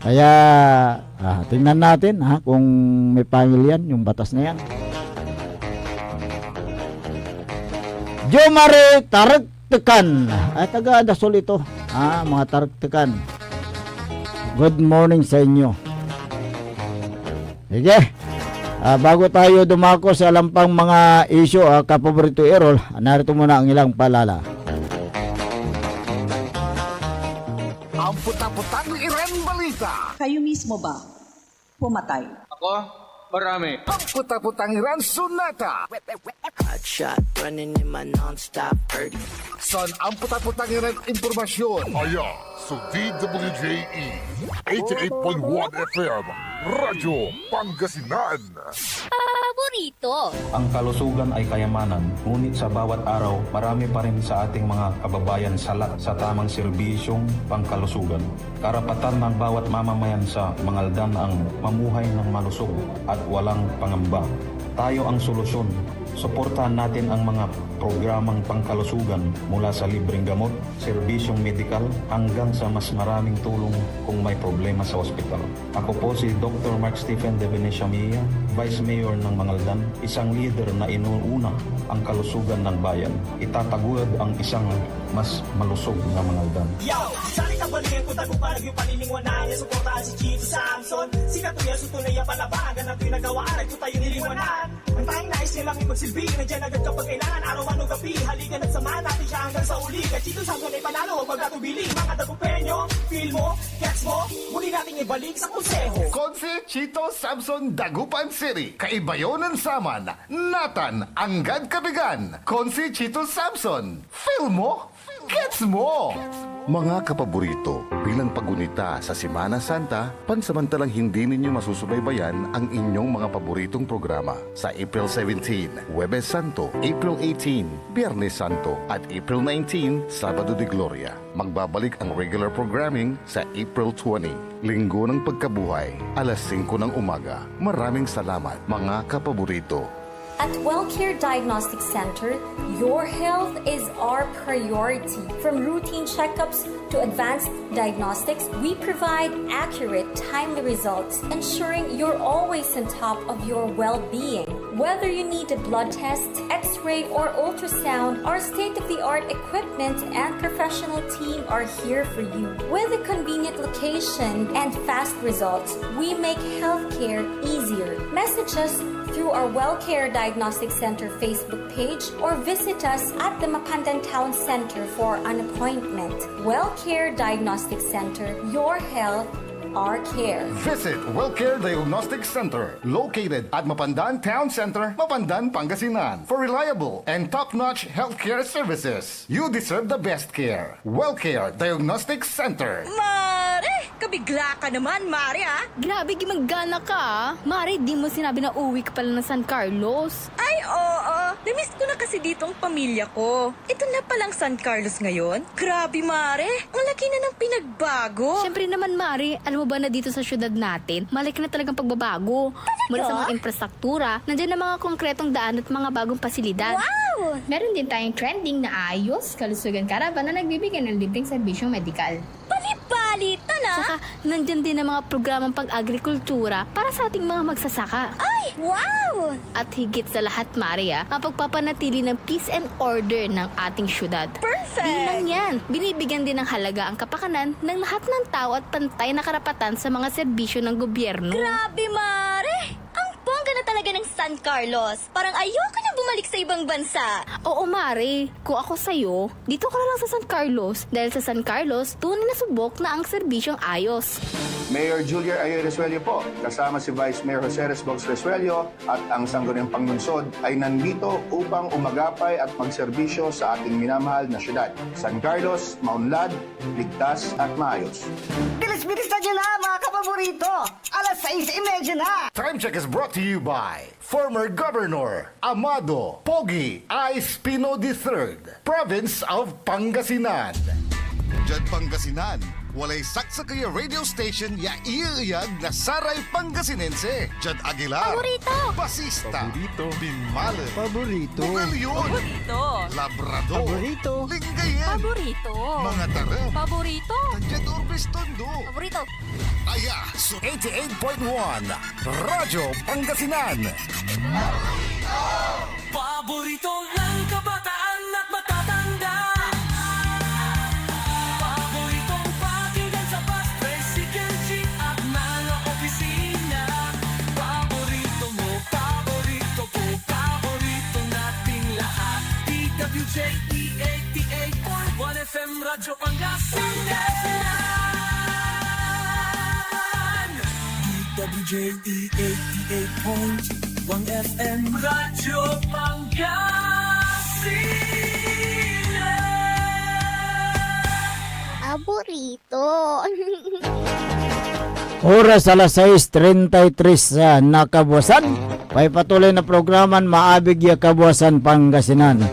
Kaya tingnan natin kung may pangil yan, yung batas na yan. Jomare Taragtekan, taga Dasol ito, mga Taragtekan. Good morning sa inyo. Sige, bago tayo dumako sa lampang mga issue, Kapaborito Errol, narito muna ang ilang paalala. Ang puta-putang Iren Balita. Kayo mismo ba pumatay? Ako, marami. Ang puta-putang Iren Sunata. Hot shot, running in my non-stop 30. Son, ang puta-putang Iren Impormasyon. Aya, sa DWJE 88.1 FM, Radyo Pangasinan. Paborito. Ang kalusugan ay kayamanan, ngunit sa bawat araw, marami pa rin sa ating mga kababayan salat sa tamang serbisyong pangkalusugan. Karapatan ng bawat mamamayan sa Mangaldan ang mamuhay ng malusog at walang pangamba. Tayo ang solusyon. Suportahan natin ang mga programang pangkalusugan mula sa libreng gamot, serbisyong medikal, hanggang sa mas maraming tulong kung may problema sa ospital. Ako po si Dr. Mark Stephen de Venecia Mia, Vice Mayor ng Mangaldan, isang leader na inuuna ang kalusugan ng bayan. Itataguyod ang isang mas malusog na Mangaldan. Yo! Sali ka balikin ko tagupalag yung panilingwanan niya. Suportahan si Chito Samson. Sikat tuya sutunay ang palabagan at pinagawaan ay tayo nilingwanan. Ang tayong nais nilang magsilbi. Nandiyan agad kapag kailangan arawan o gabi. Halikan at samahan natin siya hanggang sa uli. At Chito Samson ay panalo. Huwag magkatubili. Mga tagupenyo, feel mo, gets mo. Muli natin ibalik sa konseho. Konse Chito Samson Dagupan City. Kaibayonan Saman. Nathan Anggad Kabigan. Konse Chito Samson. Feel mo? Gets mo! Mga kapaborito, bilang pagunita sa Semana Santa, pansamantalang hindi ninyo masusubaybayan ang inyong mga paboritong programa sa April 17, Huwebes Santo, April 18, Biyernes Santo, at April 19, Sabado de Gloria. Magbabalik ang regular programming sa April 20, Linggo ng Pagkabuhay, alas 5 ng umaga. Maraming salamat, mga kapaborito. At WellCare Diagnostic Center, your health is our priority. From routine checkups to advanced diagnostics, we provide accurate, timely results, ensuring you're always on top of your well-being. Whether you need a blood test, X-ray, X-ray or ultrasound, our state-of-the-art equipment and professional team are here for you. With a convenient location and fast results, we make healthcare easier. Message us through our WellCare Diagnostic Center Facebook page or visit us at the Mapandan Town Center for an appointment. WellCare Diagnostic Center, your health, our care. Visit WellCare Diagnostic Center, located at Mapandan Town Center, Mapandan, Pangasinan, for reliable and top-notch healthcare services. You deserve the best care. WellCare Diagnostic Center. Mare! Kabigla ka naman, Mare, ah! Grabe, gimaggana ka ah. Mare, di mo sinabi na uwi ka pala ng San Carlos. Ay, oo. Namiss ko na kasi ditong pamilya ko. Ito na palang San Carlos ngayon. Grabe, Mare. Ang laki na ng pinagbago. Siyempre naman, Mare, alam mo ba na dito sa syudad natin, malaki na talagang pagbabago. Mula sa mga infrastruktura, nandiyan na mga konkretong daan at mga bagong pasilidad. Wow! Meron din tayong trending na ayos, kalusugan karavan na nagbibigay ng libreng serbisyong medikal. Balita na! Saka, nandyan din ang mga programang pag-agrikultura para sa ating mga magsasaka. Ay! Wow! At higit sa lahat, Maria, ang pagpapanatili ng peace and order ng ating syudad. Perfect! Di lang yan, binibigyan din ng halaga ang kapakanan ng lahat ng tao at pantay na karapatan sa mga serbisyo ng gobyerno. Grabe, Mare! Ang bongga na talaga ng San Carlos. Parang ayoko na bumalik sa ibang bansa. Oo, Mare. Kung ako sa'yo, dito ka na lang sa San Carlos. Dahil sa San Carlos, tunay na subok na ang serbisyong ayos. Mayor Julia Ayer Resuello po, kasama si Vice Mayor Jose Box Resuello at ang Sangguniang Panglungsod ay nandito upang umagapay at magserbisyo sa ating minamahal na syudad. San Carlos, maunlad, ligtas at maayos. Bilis-bilis na nyo na mga kapaborito! Alas 6:30 na! Time check is brought to you by former Governor Amado Pogi I. Espino III, Province of Pangasinan. Diyan Pangasinan, walay saksa kaya radio station ya iiyag na Saray Pangasinense. Diyan Aguilar, Paborito! Basista, Paborito, Binmalen, Paborito. Bugalyon, Paborito! Labrador, Paborito. Lingayen, Paborito! mga taram, Paborito! Diyan Urbis Tondo. Paborito! Aya, so 88.1, Radyo Pangasinan. Paborito ng kabataan at matatanda. Paboritong pakinggan sa bus, tricycle, jeep at mga opisina. Paborito mo, paborito ko, paborito nating lahat. DWJE 88.1 FM Radyo Pangasinan. DWJE 88.1 FM Radyo Pangasinan. Paborito. Oras alas 6:33 na kabuwasan. May patuloy na programan maabig ya kabuwasan Pangasinan.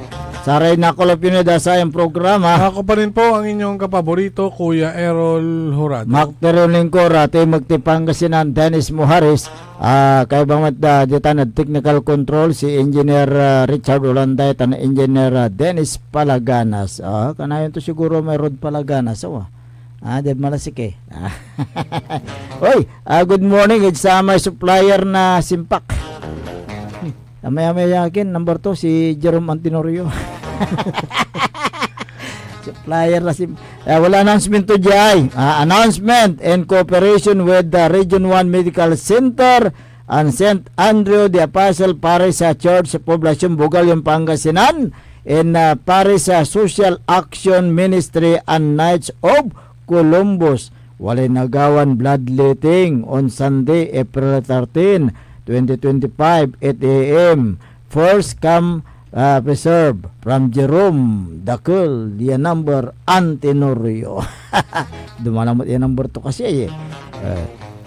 Saray na kolopinida sa iyong programa. Ako pa rin po ang inyong kapaborito, Kuya Errol Horado. Makteron Lingkor, ati Magtipangasinan, Dennis Muharis, kay bangat ditanad technical control si Engineer Richard Ulanday, tan Engineer Dennis Palaganas. Kanayon to siguro may Rod Palaganas. Deb malasik eh. Oy, good morning. It's my supplier na Simpak. Maya-maya yakin, number 2, si Jerome Antinorio. Supplier na si... wala announcement to Jai. Announcement in cooperation with the Region 1 Medical Center and St. Andrew the Apostle Parish Church sa Poblasyon Bugalyon, Pangasinan in Parish Social Action Ministry and Knights of Columbus. Walay nagawan bloodletting on Sunday, April 13, 2025, 8 a.m. First come, preserve from Jerome Dakul, dia number Antinorio. Dumalamot yung number to kasi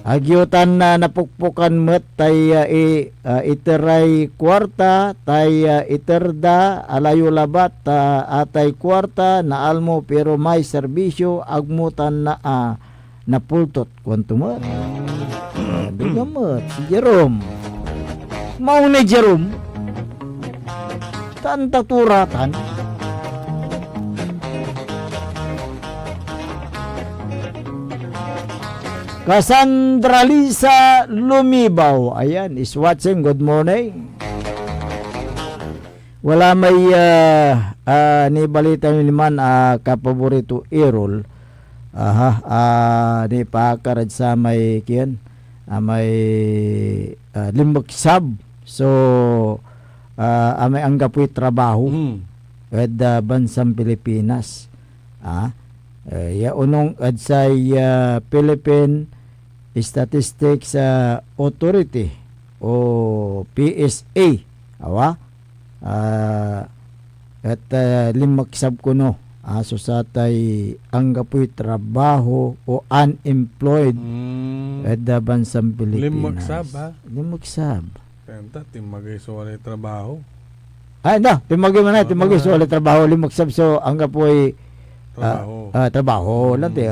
agyutan na napukpukan met tay iteray kwarta, tay iterda, alayo labat, atay kwarta, na almo pero may serbisyo, agmutan na napultot. Kwanto mo? Dugamot, si Jerome. Mau ni Jerome. Tanta turatan. Cassandra Lisa Lumibaw. Ayan, is watching. Good morning. wala may ni balita naman kapaborito Errol. Ni pakarad sa may kiyan may limagsab. So may anggapoy trabaho at bansang Pilipinas. Unong at sa Philippine Statistics Authority o PSA at limagsab ko no so sa tay anggapoy trabaho o unemployed at bansang Pilipinas. Limagsab ha? Limagsab. Kanta, timagay so walay trabaho. Timagay man na, timagay so walay trabaho, limagsab so anggapoy trabaho lang ti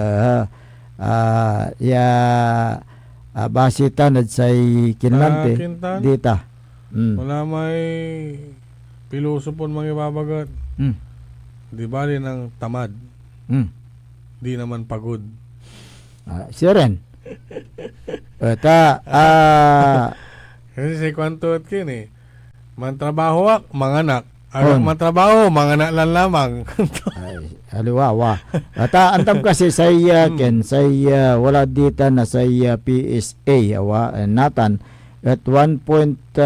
base tanad say kinlante dita. Wala may pilusupon mga ibabagat. Di bali ng tamad. Di naman pagod. Siren. Kasi sa kwanto at kin mantrabaho ak, manganak. Mantrabaho, manganak lang lamang. Aliwawa. Antam kasi sa ken say wala dita na sa PSA natan at 1.94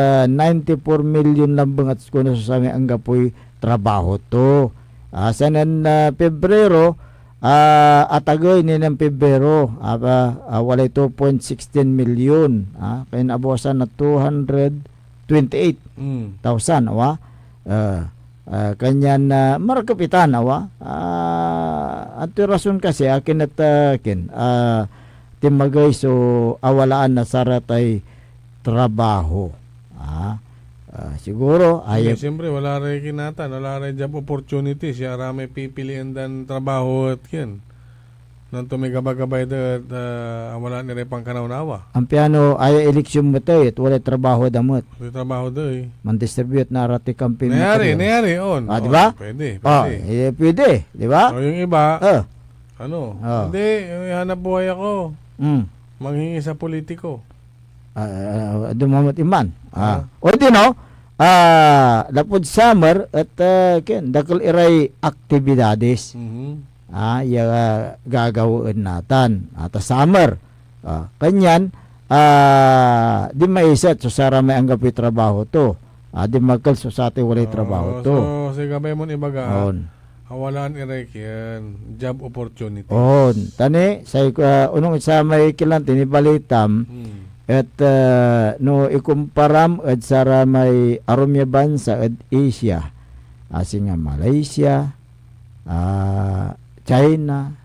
million lambang at kuno sa may anggapoy trabaho to. Sanan Pebrero atagay ni ng Pebrero walay 2.16 million kaya nabawasan na 228,000 kanyan marakapitan at rason kasi akin at timagay so awalaan na saratay trabaho siguro siyempre wala rin kinatan, wala rin job opportunity siya rami pipiliin dan trabaho at yan nang tumigabagabay at wala ni rin pang kanaunawa ang piano ay eleksyon mo tayo at wala trabaho damot wala trabaho doy man-distribute na rati campaign nayari on diba? Pwede diba? O yung iba hindi hanap buhay ako manghingi sa politiko dumamot iman o di no lapod summer at dakal iray aktibidades gagawin natin at summer kanyan di maiset so sara may anggapi trabaho to di magkal so sa atin walay trabaho to so sigabay mo ibaga awalan iray yan job opportunity tani sa unong sa may kilante ni balitam at no ikumparam at sara may arumya bansa at Asia nga Malaysia China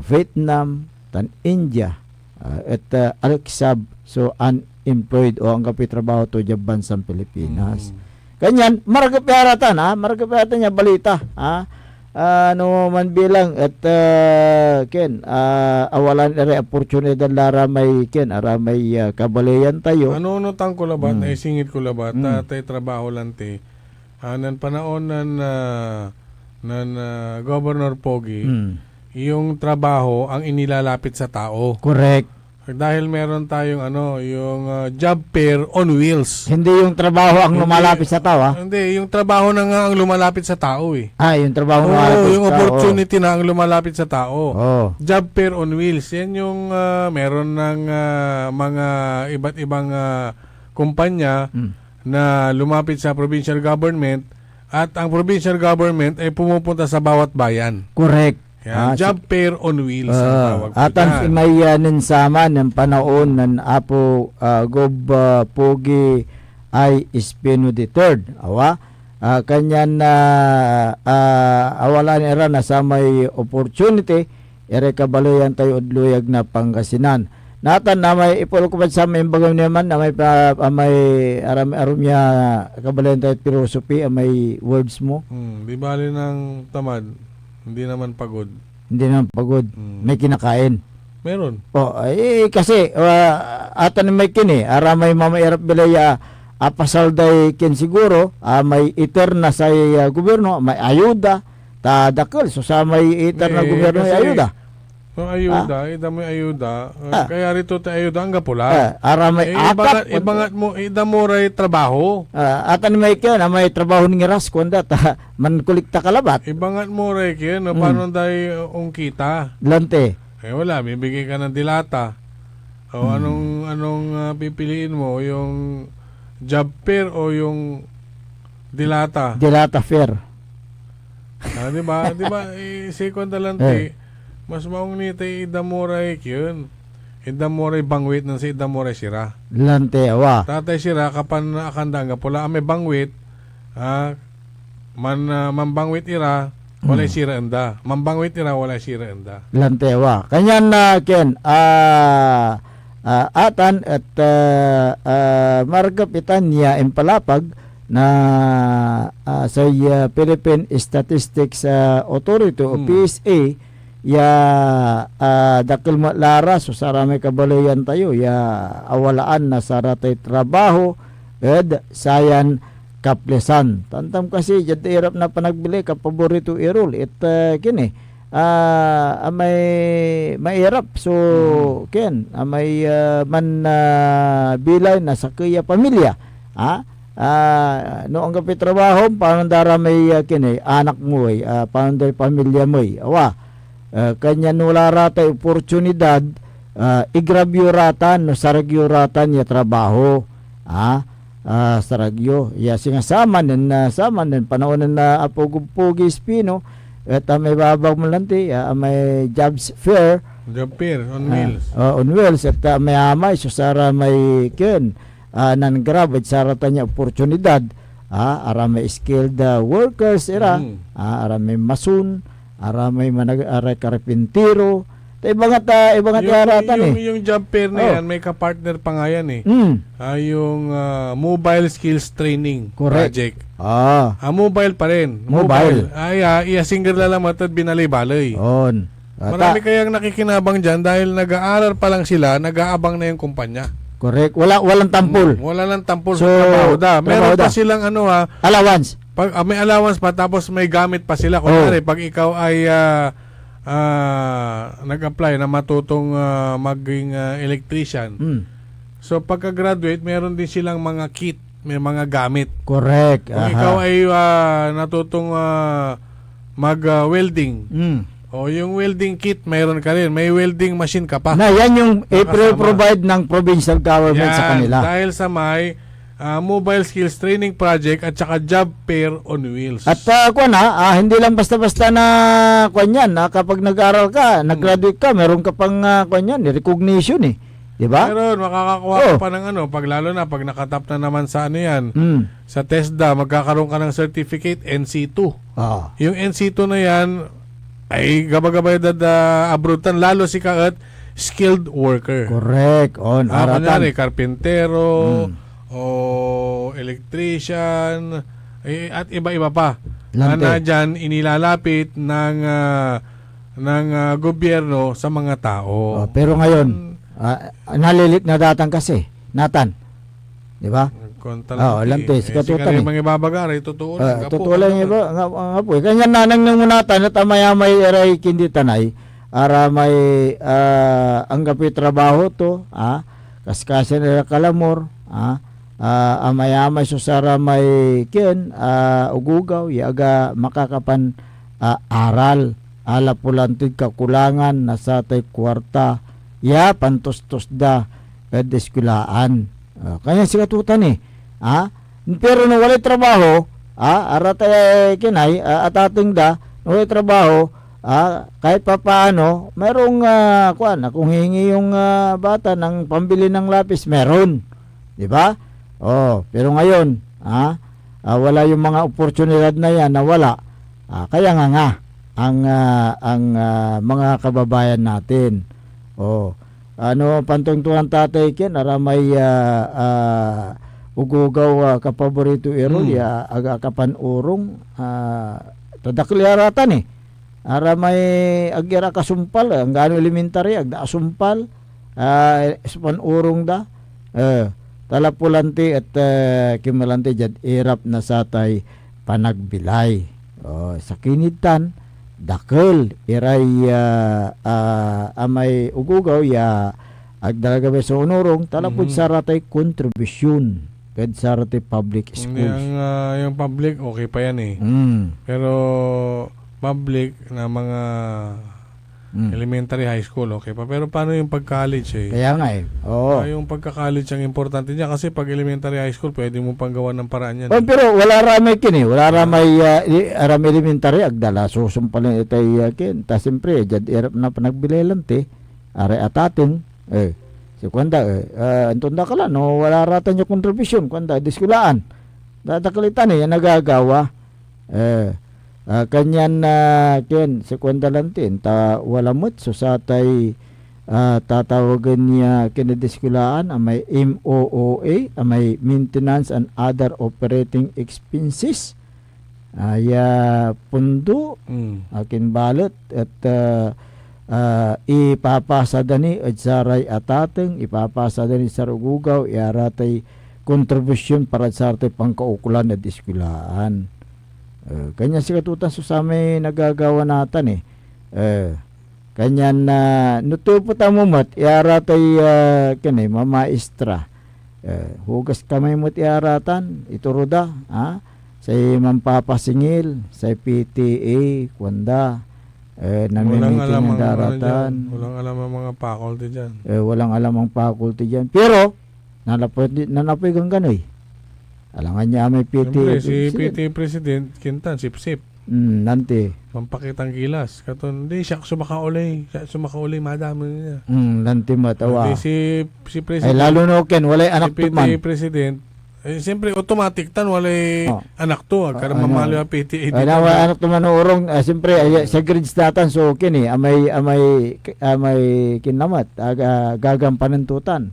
Vietnam tan India at aliksab so unemployed o ang kapitrabaho to dyan bansang Pilipinas kanyan maragapyaratan niya balita no man bilang at awalan ere opportunity lara may kabalayan tayo ano tang kulabat ay singit kulabat tay trabaho lang ti nan panaon nan Governor Pogi yung trabaho ang inilalapit sa tao correct dahil meron tayong yung job fair on wheels. Hindi yung trabaho ang lumalapit sa tao Hindi, yung trabaho na nga ang lumalapit sa tao yung trabaho yung opportunity na ang lumalapit sa tao. Job fair on wheels. Yan yung meron ng mga iba't ibang kumpanya na lumapit sa provincial government at ang provincial government ay pumupunta sa bawat bayan. Correct. Job fair on wheels at ang may ninsama ng panahon ng Apo Gob Pogi ay Espino III kanyan na awalan era na sa may opportunity ere kabalayan tayo udluyag na Pangasinan natan na may ipulukubad sa may bagay naman na may arumya kabalayan tayo philosophy may words mo di bali ng tamad hindi naman pagod. May kinakain. Meron. Kasi atan may kini, may mamairap bilaya pasalday kin siguro, may iter na sa gobyerno, may ayuda, tadakal so sa may iter na gobyerno may ayuda. So ayuda, ida mo ayuda. Kaya rito ta ayuda ang gapula. Aramay akap. Ibangat mo, ida mo ray trabaho. At ano may kyan, may trabaho ni Ras, kunda ta, mankulikta kalabat. Ibangat mo ray kyan, no, paano tayo kita? Lante. Wala, bibigay ka ng dilata. O anong pipiliin mo? Yung job fair o yung dilata? Dilata fair. Di ba? Second talante. Mas maong nita idamuray yun. Idamuray bangwit ng si idamuray sira. Lante, awa. Tatay sira kapan akanda nga pula ame bangwit. Mambangwit ira walay sira enda. Mambangwit ira walay sira enda. Lante, awa. Kanyan na ken atan at margapitan niya impalapag na sa Philippine Statistics Authority o PSA ya dakil matlara so sarami kabalayan tayo ya awalaan na saratay trabaho ed sayan kaplesan tantam kasi jad irap na panagbili ka paborito irol it kini may mairap so ken may man bilay na sa kuya pamilya no ang kapit trabaho paano dara may kini anak mo paano dara pamilya mo awa kanya nula rata oportunidad igrabyuratan no saragyuratan ya trabaho saragyo ya singasaman saman panahon na apog-pugi spino at may babag mo lanti may jobs fair on wheels at may amay so sara may ken nan grab at sara tanya oportunidad ara may skilled workers ara may masun aramay aray karpintero ibangat yaratan yung job fair na yan may ka-partner pa nga yan yung mobile skills training project mobile pa rin mobile single lang matad binalay-balay marami kayang nakikinabang dyan dahil nag-aaral pa lang sila nag-aabang na yung kumpanya. Correct. Walang tampol. Wala lang tampol sa trabaho meron pa silang allowance. May allowance pa tapos may gamit pa sila. Kunwari, pag ikaw ay nag-apply na matutong maging electrician. So pagka-graduate, meron din silang mga kit, may mga gamit. Correct. Kung ikaw ay natutong mag-welding, yung welding kit, mayroon ka rin. May welding machine ka pa. Na yan yung provide ng provincial government sa kanila. Dahil sa may mobile skills training project at saka job fair on wheels. At hindi lang basta-basta na yan, kapag nag-aral ka, nag-graduate ka, meron ka pang yan, recognition di ba? Meron, makakakuha ka pa ng pag lalo na pag nakatap na naman sa yan, sa TESDA, magkakaroon ka ng certificate NC2. Yung NC2 na yan ay gabagabay abroad lalo si kaat skilled worker. Correct. Kunyari, karpintero, o electrician at iba-iba pa na dyan inilalapit ng gobyerno sa mga tao. Pero ngayon nalilit na datan kasi Nathan, di ba? Lante sikatutan mga ibabagari totoo lang iba nga po kanya nanang nang munatan at may eray kindi tanay ara may ang gapi trabaho to kaskasan na kalamor amayamay susara may ken ugugaw yaga makakapan aral ala pulantid kakulangan nasa tay kwarta pantos-tos da eskulaan kanya sikatutan pero nung walay trabaho aratay kinay at ating walay trabaho kahit pa paano merong kung hingi yung bata ng pambili ng lapis meron, di ba? Pero ngayon wala yung mga oportunidad na yan na wala. Kaya nga ang mga kababayan natin pantungtuhan tatay ken aramay ugugaw kapaborito irol aga kapan urong tadakliaratan aramay agira kasumpal ang gano elementary agda asumpal supan urong da talapulanti at kimalanti jad irap na satay panagbilay sa kinitan dakkel iray amay ugugaw ya agdalaga ba sa honorong talapod sa ratay kontribusyon kad sa ratay public Hindi, schools. yung public, okay pa yan eh. Pero public na mga elementary, high school, okay pa. Pero paano yung pag-college eh? Kaya nga eh. Oo. Yung pagka-college ang importante niya kasi pag elementary, high school, pwede mo pang gawa ng paraan yan. Oh, pero wala ramay kini, wala ramay aram elementary agdala susumpalin itay kin. Ta siyempre jad irap na panagbilelan ti. Are atatin si kwanda anton da kala no wala rata niya kontribusyon kwanda diskulaan. Datakalitan yan nagagawa. Kanyan kin si kwanda lantin ta wala mot so satay tatawagan niya kinadiskulaan may MOOA may maintenance and other operating expenses pundo akin balot at ipapasa dani at saray atateng ipapasa dani sa rugugaw iaratay kontribusyon para sa atay pangkaukulan na diskulaan kanya si katutan susamay nagagawa natin kanyan na nutupo ta mo mat iaratay kanay mamaestra hugas kamay mo iaratan ituruda say mampapasingil say PTA kwanda walang alam ng daratan walang alam ang mga faculty dyan walang alam ang faculty dyan pero nanapoy kang ganoy alangan niya may PTA si PTA President Kintan sip-sip nanti pampakitang gilas katon di siya sumakaulay madami niya nanti matawa si President ay lalo no ken walay anak si tuman PTA President siyempre automatic tan walay anak to kada mamali ang PTA ay wala anak tuman urong siyempre sa grades datan so ken amay kinamat gagampanan tutan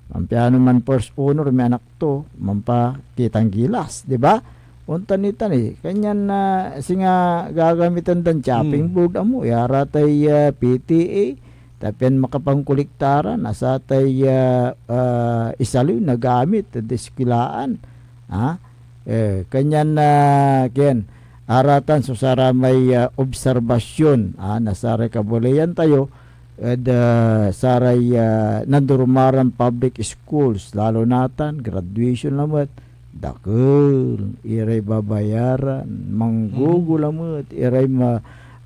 mampiano man first honor may anak to mampa kitang gilas di ba untan nitan kanyan na singa gagamitan dan chopping board amo yaratay PTA tapian makapangkuliktaran nasa tay isaliw na gamit diskilaan kanyan na ken aratan susara may obserbasyon nasara kabuleyan tayo saray nandurumaran public schools lalo natan graduation lamat dakel iray babayaran manggugulamot iray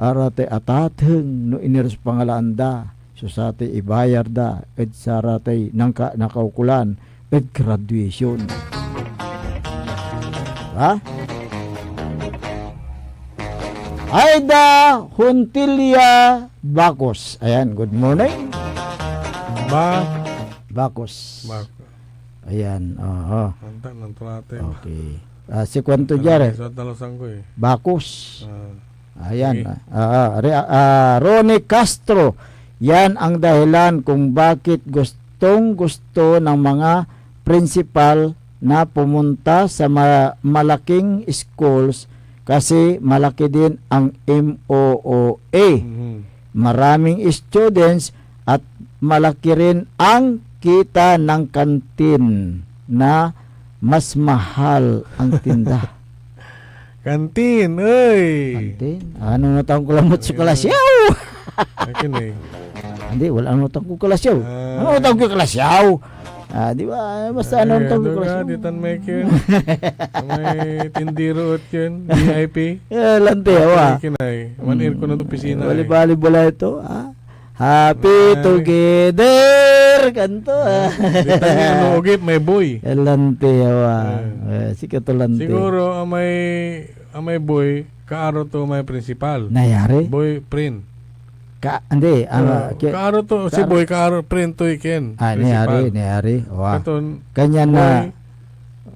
arate atateng no iniros pangalaan da susate ibayar da ed sarate nakaukulan ed graduation Aida Huntilia Bacos. Ayan, good morning. Bacos. Ayan, Antan ng tulate. Okay. Si kwento dyan Sa talasang ko Bacos. Ayan. Ronnie Castro. Yan ang dahilan kung bakit gustong gusto ng mga principal na pumunta sa malaking schools kasi malaki din ang MOOA. Maraming students at malaki rin ang kita ng kantin na mas mahal ang tinda. Kantin, oy. Kantin? Ano na taong kulamot sa kalasyaw? Hindi, wala ano taong kalasyaw. Ano taong kalasyaw? Di ba? Basta ano taong kalasyaw? Ditan may yun. May tindiro at yun. VIP. Lante, awa. Manir ko na ito pisina. Bali-bali bola ito, Happy together kanto Ditan may ano ugip may boy. Lante awa. Sikato lante. Siguro may boy kaaro to may principal. Nayari? Boy print. Hindi kaaro to si boy kaaro print to iken. Nayari. Katon kanya na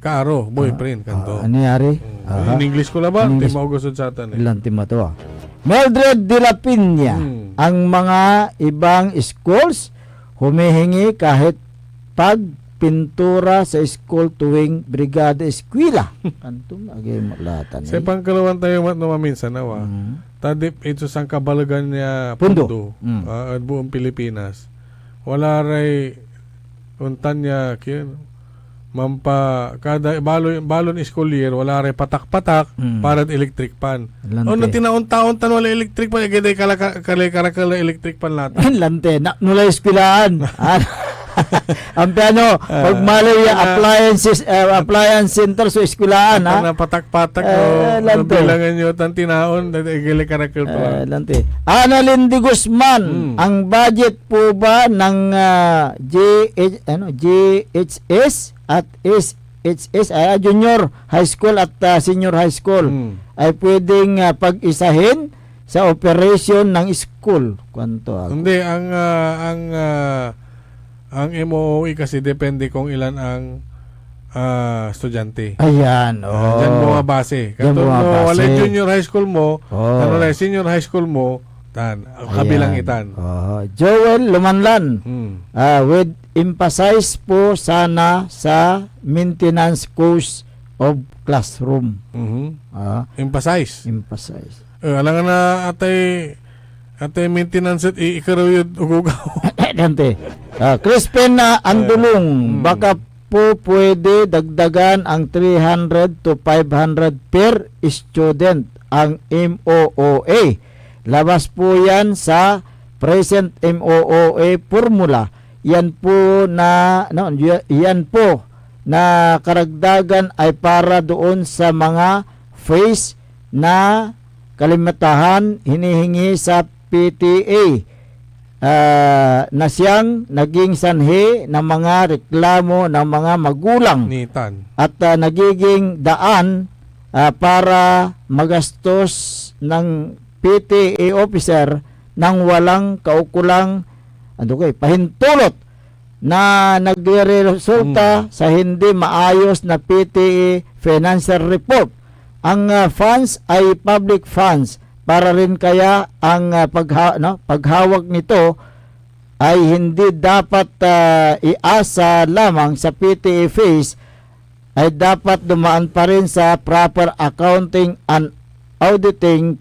kaaro boy print kanto. Nayari? In English ko laba, di maugusod sa atan. Lante mo to. Mildred de la Piña, ang mga ibang schools humihingi kahit pagpintura sa school tuwing brigada eskwela. Antum agay malatan. Sa pangkalawan tayo maminsan nawa. Tadip ito sang kabalagan niya pundo. At buong Pilipinas. Wala ray untan niya kada balon school year wala rin patak-patak para electric pan. Lante. O na tinaon-taon tan wala electric pan igay kala electric pan lahat. Lante na nula espilaan. Ang piano pag malay appliance center sa eskwelahan ha. Na patak-patak lante. bilangan nyo tan tinaon igay karakal pa. Lante. Annalyn de Guzman, ang budget po ba ng GHS at SHS junior high school at senior high school ay pwedeng pag-isahin sa operation ng school? Kwanto ako? Hindi, ang MOOE kasi depende kung ilan ang estudyante. Ayan, oh. Diyan bumabase. Wala junior high school mo, senior high school mo, kabilang itan. Joel Lumanlan, with emphasize po sana sa maintenance course of classroom. Emphasize. Alangan na atay maintenance at ikaraw yun ugugaw. Dante. Crispin Andulong, baka po pwede dagdagan ang 300 to 500 per student ang MOOA. Labas po yan sa present MOOA formula. Yan po na karagdagan ay para doon sa mga fees na kalimatahan hinihingi sa PTA na siyang naging sanhi ng mga reklamo ng mga magulang at nagiging daan para magastos ng PTA officer nang walang kaukulang pahintulot na nagre-resulta sa hindi maayos na PTA financial report. Ang funds ay public funds, para rin kaya ang paghawak nito ay hindi dapat iasa lamang sa PTA fees, ay dapat dumaan pa rin sa proper accounting and auditing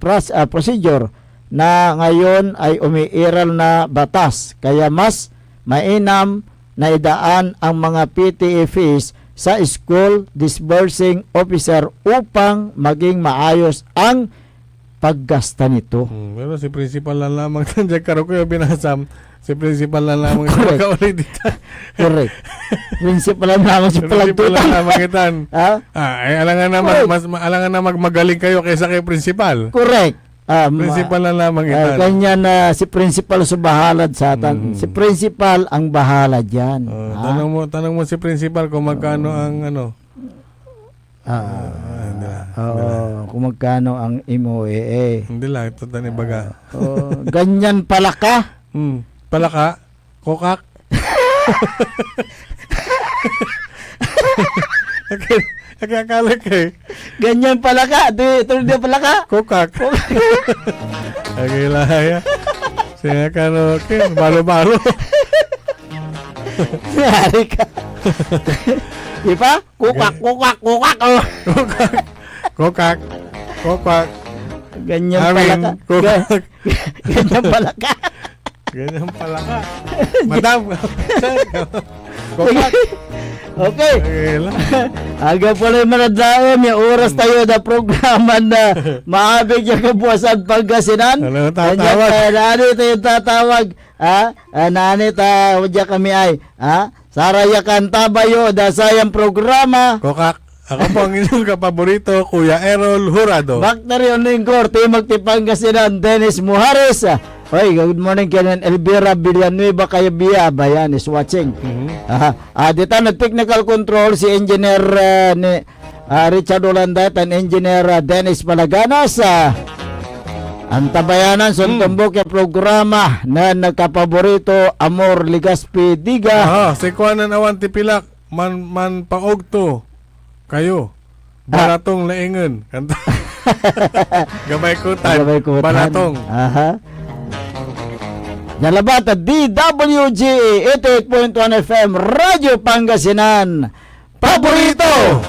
procedure na ngayon ay umiiral na batas. Kaya mas mainam na idaan ang mga PTA fees sa school disbursing officer upang maging maayos ang paggasta nito. Pero si principal lang lamang nandiyan karo ko yung binasam. Si principal lang lamang ito dito. Correct. Principal lang lamang si Principal palagtutan. lang lamang itan. Alangan na magaling kayo kaysa kay principal. Correct. Principal lang lamang itan. Ganyan na si principal subahalad sa atan. Si principal ang bahala diyan. Tanong mo si principal kung magkano ang kung magkano ang MOAA. Hindi lang, ito tani baga. Ganyan pala ka? Pala ka? Kokak? Akala ka Ganyan pala ka? Ito pala ka? Kokak. Akala ya. Siya ka no, balo-balo. Nari ka. Diba? Kokak. Kokak. Ganyan pala ka. Ganyan pala ka. Ganyan pala ka. Madam. Kokak. Okay. Aga pala yung manadlaon, may oras tayo na programa na maabig yung kabuwasan Pangasinan. Nani tayo tatawag. Nani tayo kami ay. Sarayakan tabayo da sayang programa. Kokak. Ako po ang inyong kapaborito, Kuya Errol Jurado. Baknari Onlingkor, Timog Pangasinan, Dennis Muhares. Hoy, good morning Kenan Elvira Villanueva Cayabia. Bayan is watching. Dito nag-technical control si engineer Richard Olandat and engineer Dennis Palaganas. Ang tabayanan suntumbok yung programa na nagkapaborito Amor Ligaspi Diga. Si Kuanan Awan Tipilak man paogto kayo. Balatong laingon. Gamay kutan. Balatong. Nalabat at DWG 88.1 FM Radio Pangasinan. Paborito!